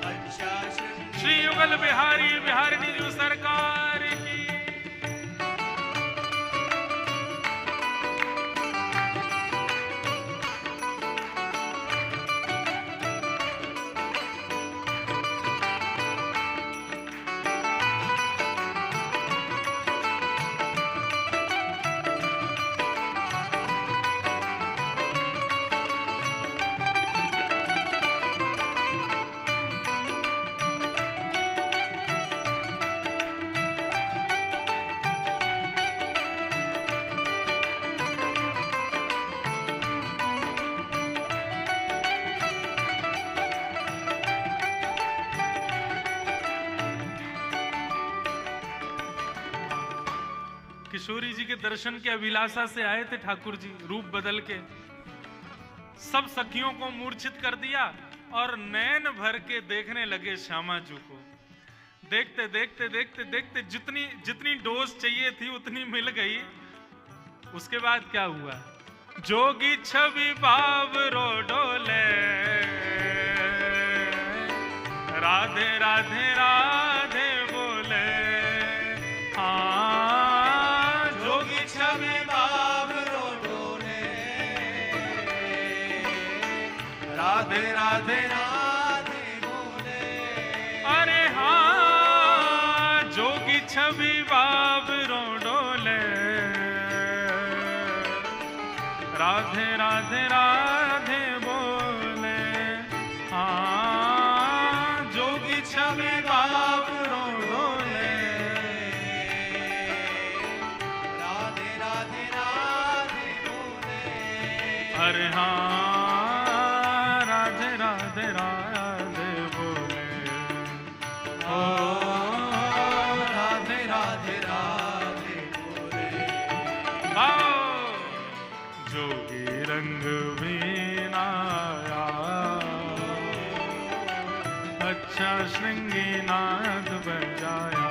अच्छा शृंगी। श्री युगल बिहारी बिहारिणी जी सरकार की। किशोरी जी के दर्शन के अभिलाषा से आए थे ठाकुर जी, रूप बदल के सब सखियों को मूर्छित कर दिया और नैन भर के देखने लगे श्यामा जी को। देखते देखते देखते देखते जितनी जितनी डोज चाहिए थी उतनी मिल गई। उसके बाद क्या हुआ? जोगी छवि बावरो डोले, राधे राधे राधे बोले। जोगी छवि बावरो डोले, राधे राधे राधे बोले। अरे हाँ जोगी छवि बावरो डोले, राधे राधे राधे बोले। हाँ जोगी छवि बावरो डोले, राधे राधे राधे हाँ राधे राधे राधे बोले, ओ राधे राधे राधे बोले, आओ जोगी रंग बीनाया, अच्छा श्रृंगी नाद बजाया,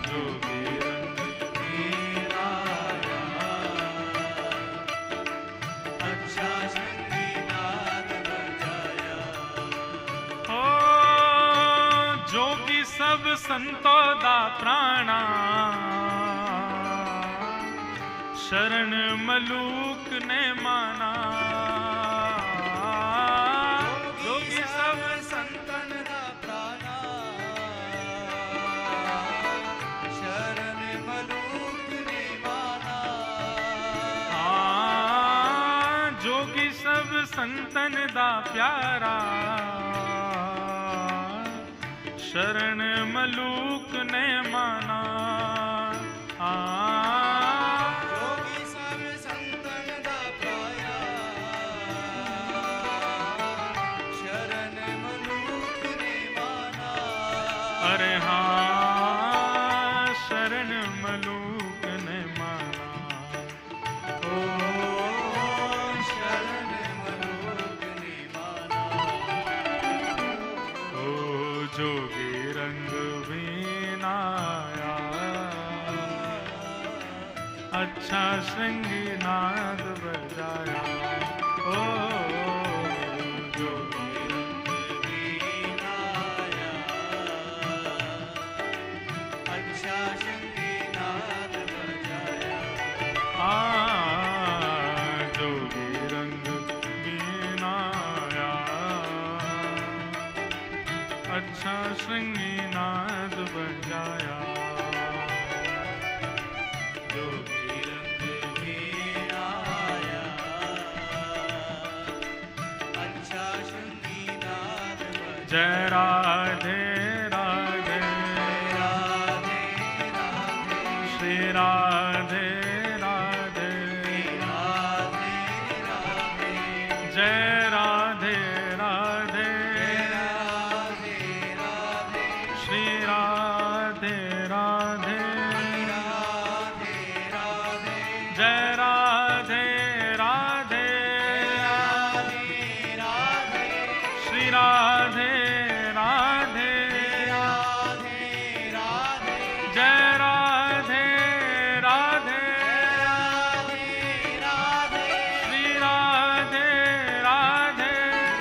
जोगी रंग बीनाया, अच्छा संगीनाद बजाया, हो जोगी सब संतों दा प्राणा, शरण मलूक ने माना, जोगी सब संतन दा प्राणा, शरण मलूक ने माना, जोगी सब संतन दा प्यारा, शरण मलूक ने माना, जोगी सब संतन दा प्राया, शरण मलूक ने माना, अरे हाँ शरण मलूक ने माना, ओ शरण मलूक ने माना, ओ जोगी रंग बीनाया, अच्छा श्रृंगी नाद बजाया, ओ जोगी बीनाया, अच्छा संगीनाद बजाया, जोगी रंग बीनाया, अच्छा श्रृंगी नाद बजाया, जोगी रंग बीनाया, अच्छा संगीनाद बजाया, जय राधे राधे, राधे राधे, श्री राधे राधे, राधे राधे, जय राधे राधे, राधे राधे, श्री राधे राधे, राधे राधे, जय राधे राधे, राधे राधे, श्री राधे राधे, राधे राधे, जय राधे राधे, राधे राधे, श्री राधे राधे, राधे राधे,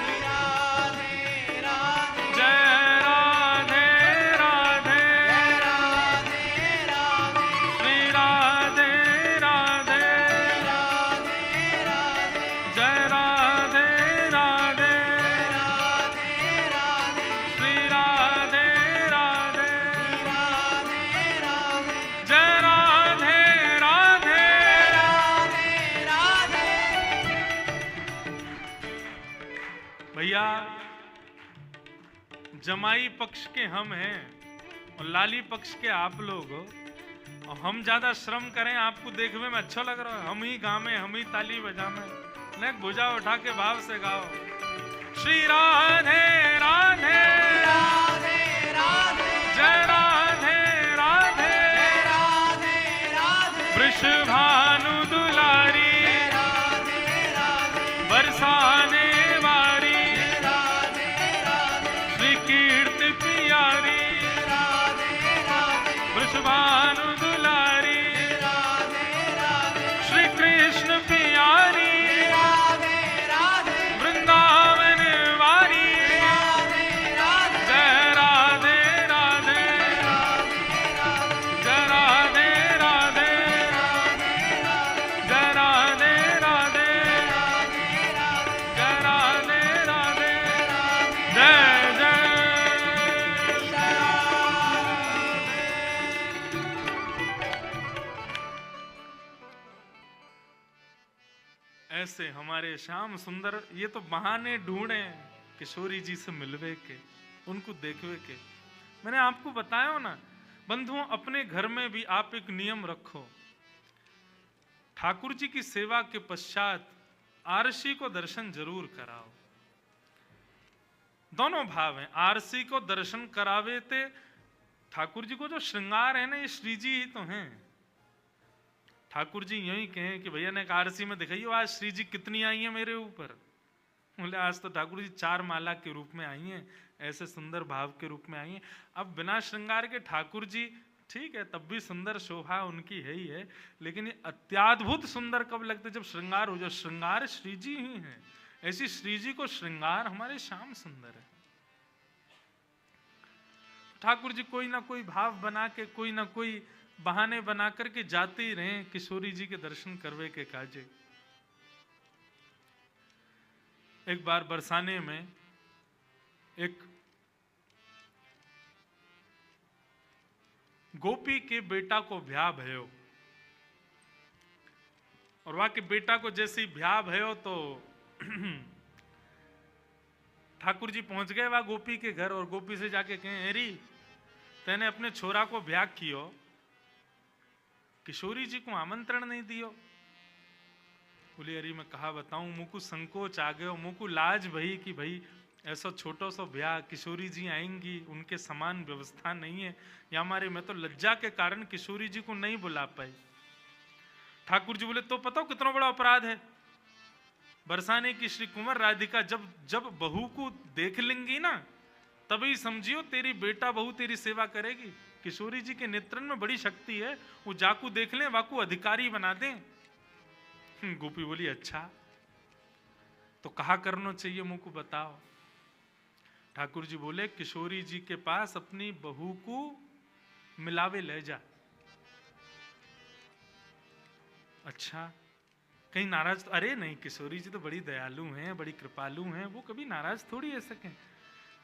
जय राधे राधे, राधे राधे, श्री राधे राधे, राधे राधे, जय राधे राधे, राधे राधे, श्री राधे राधे, राधे राधे, जय राधे राधे। राधे राधे। भैया जमाई पक्ष के हम हैं और लाली पक्ष के आप लोग हो, और हम ज्यादा श्रम करें आपको देखने में अच्छा लग रहा है, हम ही गावे हम ही ताली बजावे, नहीं भुजा उठा के भाव से गाओ, श्री राधे राधे, राधे राधे, जय राधे राधे, राधे राधे, वृषभानु दुलारी, राधे राधे, बरसाने वारी, राधे राधे, श्री कीर्ति प्यारी, राधे राधे, वृषभानु दुलारी, राधे राधे, श्री कृष्ण प्यारी, राधे राधे, वृंदावन वारी, राधे राधे, जय राधे राधे, जय राधे राधे, जय राधे राधे, जय राधे राधे, जय जय। ऐसे हमारे श्याम सुंदर ये तो बहाने ढूंढे किशोरी जी से मिलवे के, उनको देखवे के। मैंने आपको बताया हो ना बंधुओं, अपने घर में भी आप एक नियम रखो, ठाकुर जी की सेवा के पश्चात आरसी को दर्शन जरूर कराओ। दोनों भाव हैं, आरसी को दर्शन करावे थे। ठाकुर जी को जो श्रृंगार है ना, ये श्री जी ही तो हैं। ठाकुर जी यही कहें कि भैया ने एक आरसी में दिखाइए आज श्री जी कितनी आई है मेरे ऊपर। बोले आज तो ठाकुर जी 4 माला के रूप में आई हैं, ऐसे सुंदर भाव के रूप में आई हैं। अब बिना श्रृंगार के ठाकुर जी ठीक है, तब भी सुंदर शोभा उनकी है ही है, लेकिन ये अत्याद्भुत सुंदर कब लगते जब श्रृंगार हो जाए। श्रृंगार श्री जी ही है, ऐसी श्री जी को श्रृंगार हमारे श्याम सुंदर है। ठाकुर जी कोई ना कोई भाव बना के, कोई ना कोई बहाने बना करके जाते ही रहे किशोरी जी के दर्शन करवे के काजे। एक बार बरसाने में एक गोपी के बेटा को ब्याह भयो, और वहां के बेटा को जैसे ही ब्याह भयो तो ठाकुर जी पहुंच गए वहां गोपी के घर, और गोपी से जाके कहे अरे तेने अपने छोरा को ब्याह कियो, किशोरी जी को आमंत्रण नहीं दियो। बोली अरे मैं कहा बताऊं, मुझको संकोच आ गयो, मुझको लाज भई कि भाई ऐसा छोटो सो ब्याह, किशोरी जी आएंगी, उनके समान व्यवस्था नहीं है, या हमारे मैं तो लज्जा के कारण किशोरी जी को नहीं बुला पाई। ठाकुर जी बोले तो पता हो कितना बड़ा अपराध है। बरसाने की श्री कुंवर राधिका जब जब बहू को देख लेंगी ना, तभी समझियो तेरी बेटा बहू तेरी सेवा करेगी। किशोरी जी के नेत्रन में बड़ी शक्ति है, वो जाकू देख ले वाकू अधिकारी बना दें। गोपी बोली अच्छा तो कहा करना चाहिए मुझको बताओ। ठाकुर जी बोले किशोरी जी के पास अपनी बहू को मिलावे ले जा। अच्छा कहीं नाराज तो? अरे नहीं, किशोरी जी तो बड़ी दयालु हैं, बड़ी कृपालु हैं, वो कभी नाराज थोड़ी है सके।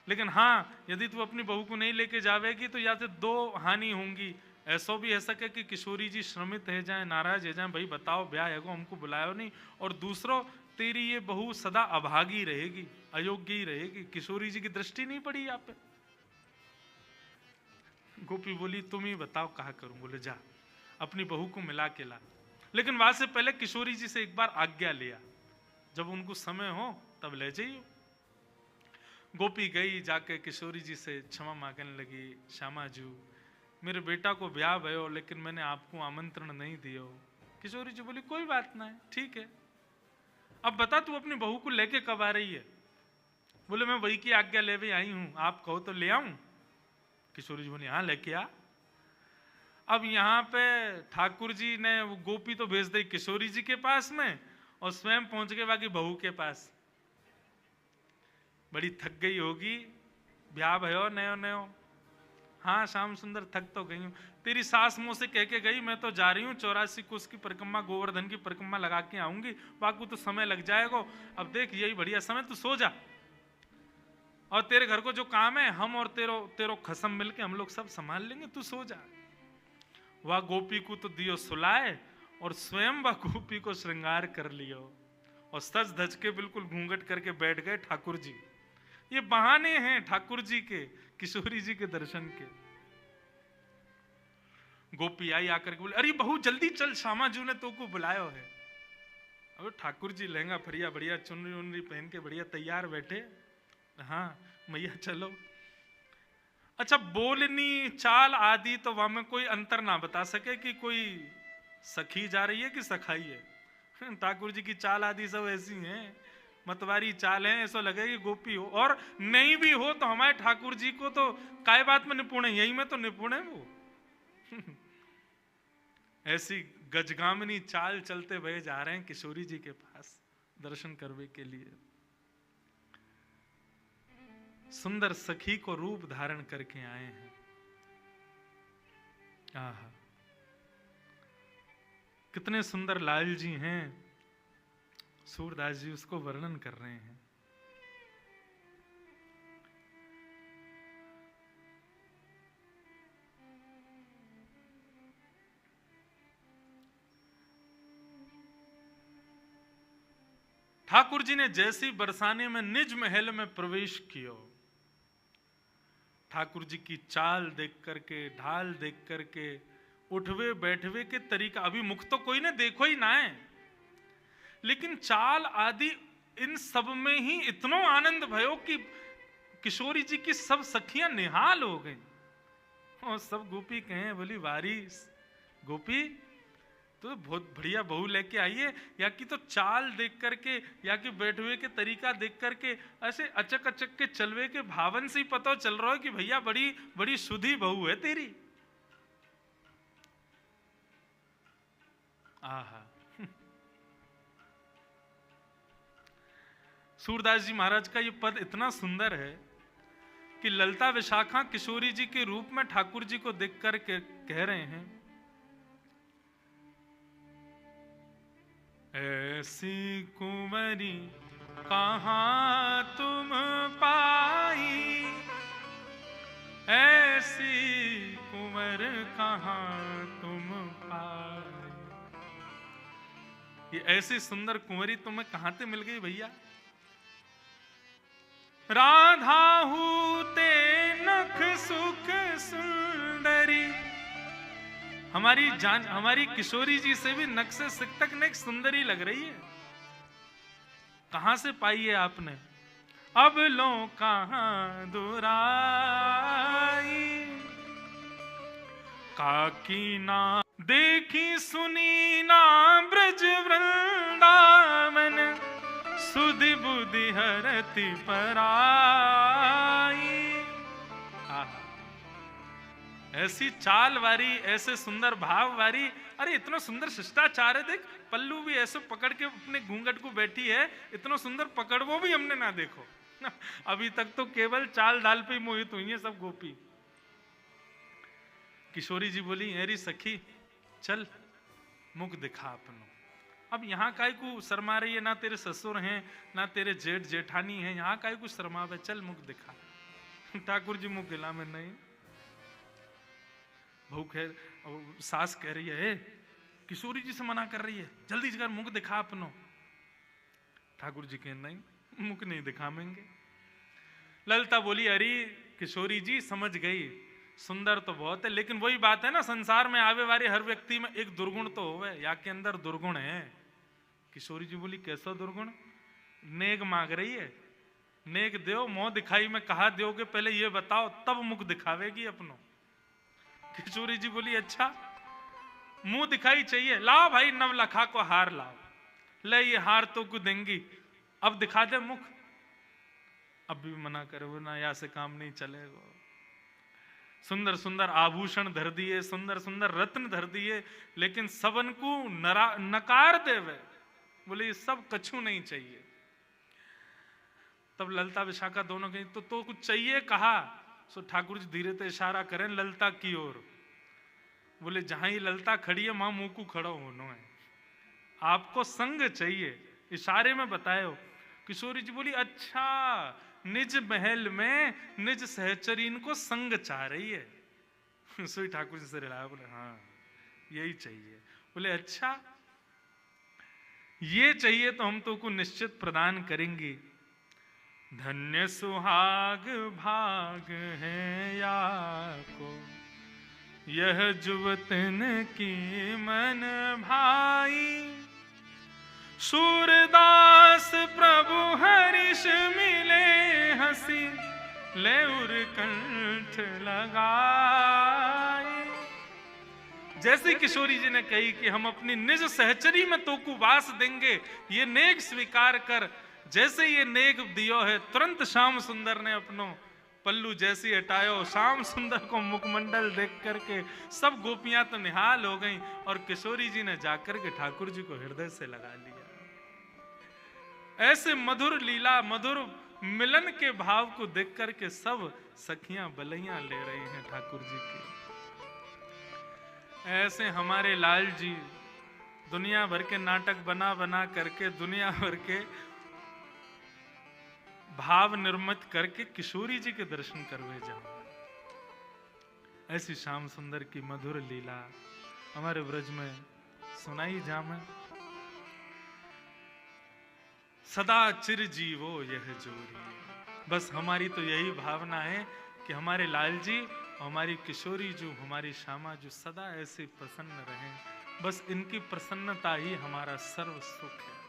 लेकिन हाँ यदि तू अपनी बहू को नहीं लेके जावेगी तो या तो 2 हानि होंगी। ऐसा भी है सके कि किशोरी जी श्रमित है जाए, नाराज है जाए, भाई बताओ ब्याह है को हमको बुलायो नहीं, और दूसरों तेरी ये बहू सदा अभागी रहेगी, अयोग्य ही रहेगी, किशोरी जी की दृष्टि नहीं पड़ी यहाँ पे। गोपी बोली तुम ही बताओ कहा करूं। बोले जा अपनी बहू को मिला के ला, लेकिन वहां से पहले किशोरी जी से एक बार आज्ञा लिया, जब उनको समय हो तब ले जाइयो। गोपी गई, जाके किशोरी जी से क्षमा मांगने लगी, श्यामा जू मेरे बेटा को ब्याह भयो लेकिन मैंने आपको आमंत्रण नहीं दियो। किशोरी जी बोली कोई बात नहीं, ठीक है, अब बता तू अपनी बहू को लेके कब आ रही है। बोले मैं वही की आज्ञा लेवे आई हूं, आप कहो तो ले आऊं। किशोरी जी बोली हाँ लेके आ। अब यहाँ पे ठाकुर जी ने वो गोपी तो भेज दी किशोरी जी के पास में, और स्वयं पहुंच गए बाकी बहू के पास। बड़ी थक गई होगी, ब्याह भयो नयो नयो। हाँ श्याम सुंदर थक तो गई हूँ, तेरी सास मुंह से कह के गई मैं तो जा रही हूँ 84 कोस की परिक्रमा, गोवर्धन की परिक्रमा लगा के आऊंगी, बाकी तो समय लग जाएगा। अब देख यही बढ़िया समय, तू सो जा, और तेरे घर को जो काम है हम और तेरो खसम मिलके हम लोग सब संभाल लेंगे, तू सो जा। वह गोपी को तो दियो सुलाए, और स्वयं वह गोपी को श्रृंगार कर लियो, और सज धज के बिल्कुल घूंघट करके बैठ गए ठाकुर जी। ये बहाने हैं ठाकुर जी के किशोरी जी के दर्शन के। गोपी आई आकर के बोले अरे बहू जल्दी चल, श्यामा जू ने तो को बुलायो है। अब ठाकुर जी लहंगा फरिया बढ़िया चुनरी उनरी पहन के बढ़िया तैयार बैठे। हाँ मैया चलो। अच्छा बोलनी चाल आदि तो वहां में कोई अंतर ना बता सके कि कोई सखी जा रही है कि सखाई है। ठाकुर जी की चाल आदि सब ऐसी हैं, मतवारी चाल है, ऐसा लगे कि गोपी हो, और नहीं भी हो तो हमारे ठाकुर जी को तो काय बात में निपुण है, यही में तो निपुण है वो। ऐसी गजगामिनी चाल चलते हुए जा रहे हैं किशोरी जी के पास दर्शन करने के लिए। सुंदर सखी को रूप धारण करके आए हैं। आहा कितने सुंदर लाल जी हैं, सूरदास जी उसको वर्णन कर रहे हैं। ठाकुर जी ने जैसी बरसाने में निज महल में प्रवेश किया, ठाकुर जी की चाल देख करके, ढाल देख करके, उठवे बैठवे के तरीका, अभी मुख तो कोई ने देखो ही ना है, लेकिन चाल आदि इन सब में ही इतना आनंद भयो कि किशोरी जी की सब सखियां निहाल हो गई। और सब गोपी कहें, बोली वारी गोपी तो बहुत बढ़िया बहू लेके आई है, या कि तो चाल देख करके या कि बैठवे के तरीका देख करके ऐसे अचक अचक के चलवे के भावन से ही पता चल रहा है कि भैया बड़ी बड़ी सुधी बहू है तेरी। आहा। सूरदास जी महाराज का ये पद इतना सुंदर है कि ललता विशाखा किशोरी जी के रूप में ठाकुर जी को देख कर के कह रहे हैं, ऐसी कुंवरी कहां तुम पाई, ऐसी कुंवर कहां तुम पाई। ये ऐसी सुंदर कुंवरी तुम्हें कहां से मिल गई भैया? राधा हूते नख सुख सुंदरी, हमारी किशोरी जी से भी नख से सिक तक नेक सुंदरी लग रही है। कहां से पाई है आपने? अब लो कहां दुराई, काकी ना देखी सुनी ना ब्रज वृंदावन, सुधि बुद्धि हरति पराई। ऐसी चाल वारी, ऐसे सुंदर भाव वारी, अरे इतना सुंदर शिष्टाचार है, देख पल्लू भी ऐसे पकड़ के अपने घूंघट को बैठी है, इतना सुंदर पकड़ वो भी हमने ना देखो। अभी तक तो केवल चाल डाल पे ही मोहित हुई है सब गोपी। किशोरी जी बोली, अरे सखी चल मुख दिखा अपनो। अब यहाँ काय को शर्मा रही है, ना तेरे ससुर हैं ना तेरे जेठ जेठानी है, यहाँ काय को शर्मावे, चल मुख दिखा। ठाकुर जी मुख गिला में नहीं। बहू कह, सास कह रही है, किशोरी जी से मना कर रही है, जल्दी कर मुख दिखा अपनो। ठाकुर जी कह, नहीं मुख नहीं दिखावेंगे। ललता बोली, अरे किशोरी जी समझ गई, सुंदर तो बहुत है, लेकिन वही बात है ना, संसार में आवे वाले हर व्यक्ति में एक दुर्गुण तो होवे, या के अंदर दुर्गुण है। किशोरी जी बोली, कैसा दुर्गुण? नेक मांग रही है, नेक दो, मुंह दिखाई में कहा दोगे, पहले ये बताओ तब मुख दिखावेगी अपनो। किशोरी जी बोली, अच्छा मुंह दिखाई चाहिए, लाओ भाई नवलखा को हार लाओ, ले ये हार तो को देंगी, अब दिखा दे मुख। अब भी मना करे, वो ना या से काम नहीं चलेगा। सुंदर सुंदर आभूषण धर दिए, सुंदर सुंदर रत्न धर दिए, लेकिन सबन को नकार देवे, बोले ये सब कछु नहीं चाहिए। तब ललता विशाखा दोनों कहीं तो कुछ चाहिए कहा। सो ठाकुर जी धीरे से इशारा करें ललता की ओर, बोले जहां ही ललता खड़ी है वहां मुंह को खड़ा होना है, आपको संग चाहिए, इशारे में बताए हो। किशोरी जी बोली, अच्छा निज महल में निज सहचरीन को संग चाह रही है। सोई ठाकुर जी से रिलाया, बोले हाँ यही चाहिए। बोले अच्छा ये चाहिए तो हम तो को निश्चित प्रदान करेंगे। धन्य सुहाग भाग है या को, यह जुवतन की मन भाई, सूरदास प्रभु हरिष मिले हंसी, ले उर कंठ लगाई। जैसे किशोरी जी ने कही कि हम अपनी निज सहचरी में तो को वास देंगे, ये नेक स्वीकार कर। जैसे ये नेक दियो है, तुरंत श्याम सुंदर ने अपनो पल्लू जैसी हटायो, श्याम सुंदर को मुखमंडल देख करके सब गोपियां तो निहाल हो गईं, और किशोरी जी ने जाकर के ठाकुर जी को हृदय से लगा लिया। ऐसे मधुर लीला, मधुर मिलन के भाव को देख करके सब सखियां बलैया ले रही हैं ठाकुर जी की। ऐसे हमारे लाल जी दुनिया भर के नाटक बना बना करके, दुनिया भर के भाव निर्मित करके किशोरी जी के दर्शन करवे जाओ। ऐसी श्याम सुंदर की मधुर लीला हमारे ब्रज में सुनाई जामे। सदा चिर जीवो यह जोरी, बस हमारी तो यही भावना है कि हमारे लाल जी हमारी किशोरी जो, हमारी श्यामा जो सदा ऐसे प्रसन्न रहें, बस इनकी प्रसन्नता ही हमारा सर्व सुख है।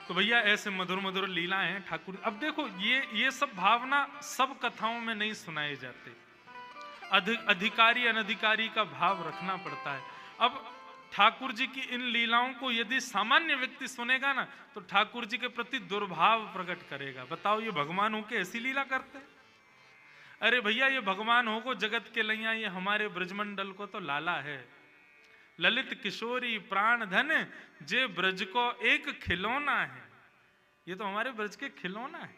तो भैया ऐसे मधुर मधुर लीलाएं हैं ठाकुर। अब देखो ये सब भावना सब कथाओं में नहीं सुनाए जाते, अधिकारी अनधिकारी का भाव रखना पड़ता है। अब ठाकुर जी की इन लीलाओं को यदि सामान्य व्यक्ति सुनेगा ना, तो ठाकुर जी के प्रति दुर्भाव प्रकट करेगा। बताओ, ये भगवान हो के ऐसी लीला करते? अरे भैया, ये भगवान हो को जगत के लैया, ये हमारे ब्रजमंडल को तो लाला है। ललित किशोरी प्राण धन जे ब्रज को एक खिलौना है। ये तो हमारे ब्रज के खिलौना है,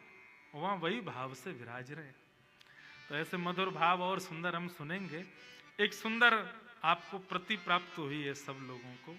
वहां वही भाव से विराज रहे। तो ऐसे मधुर भाव और सुंदर हम सुनेंगे। एक सुंदर आपको प्रति प्राप्त हुई है सब लोगों को।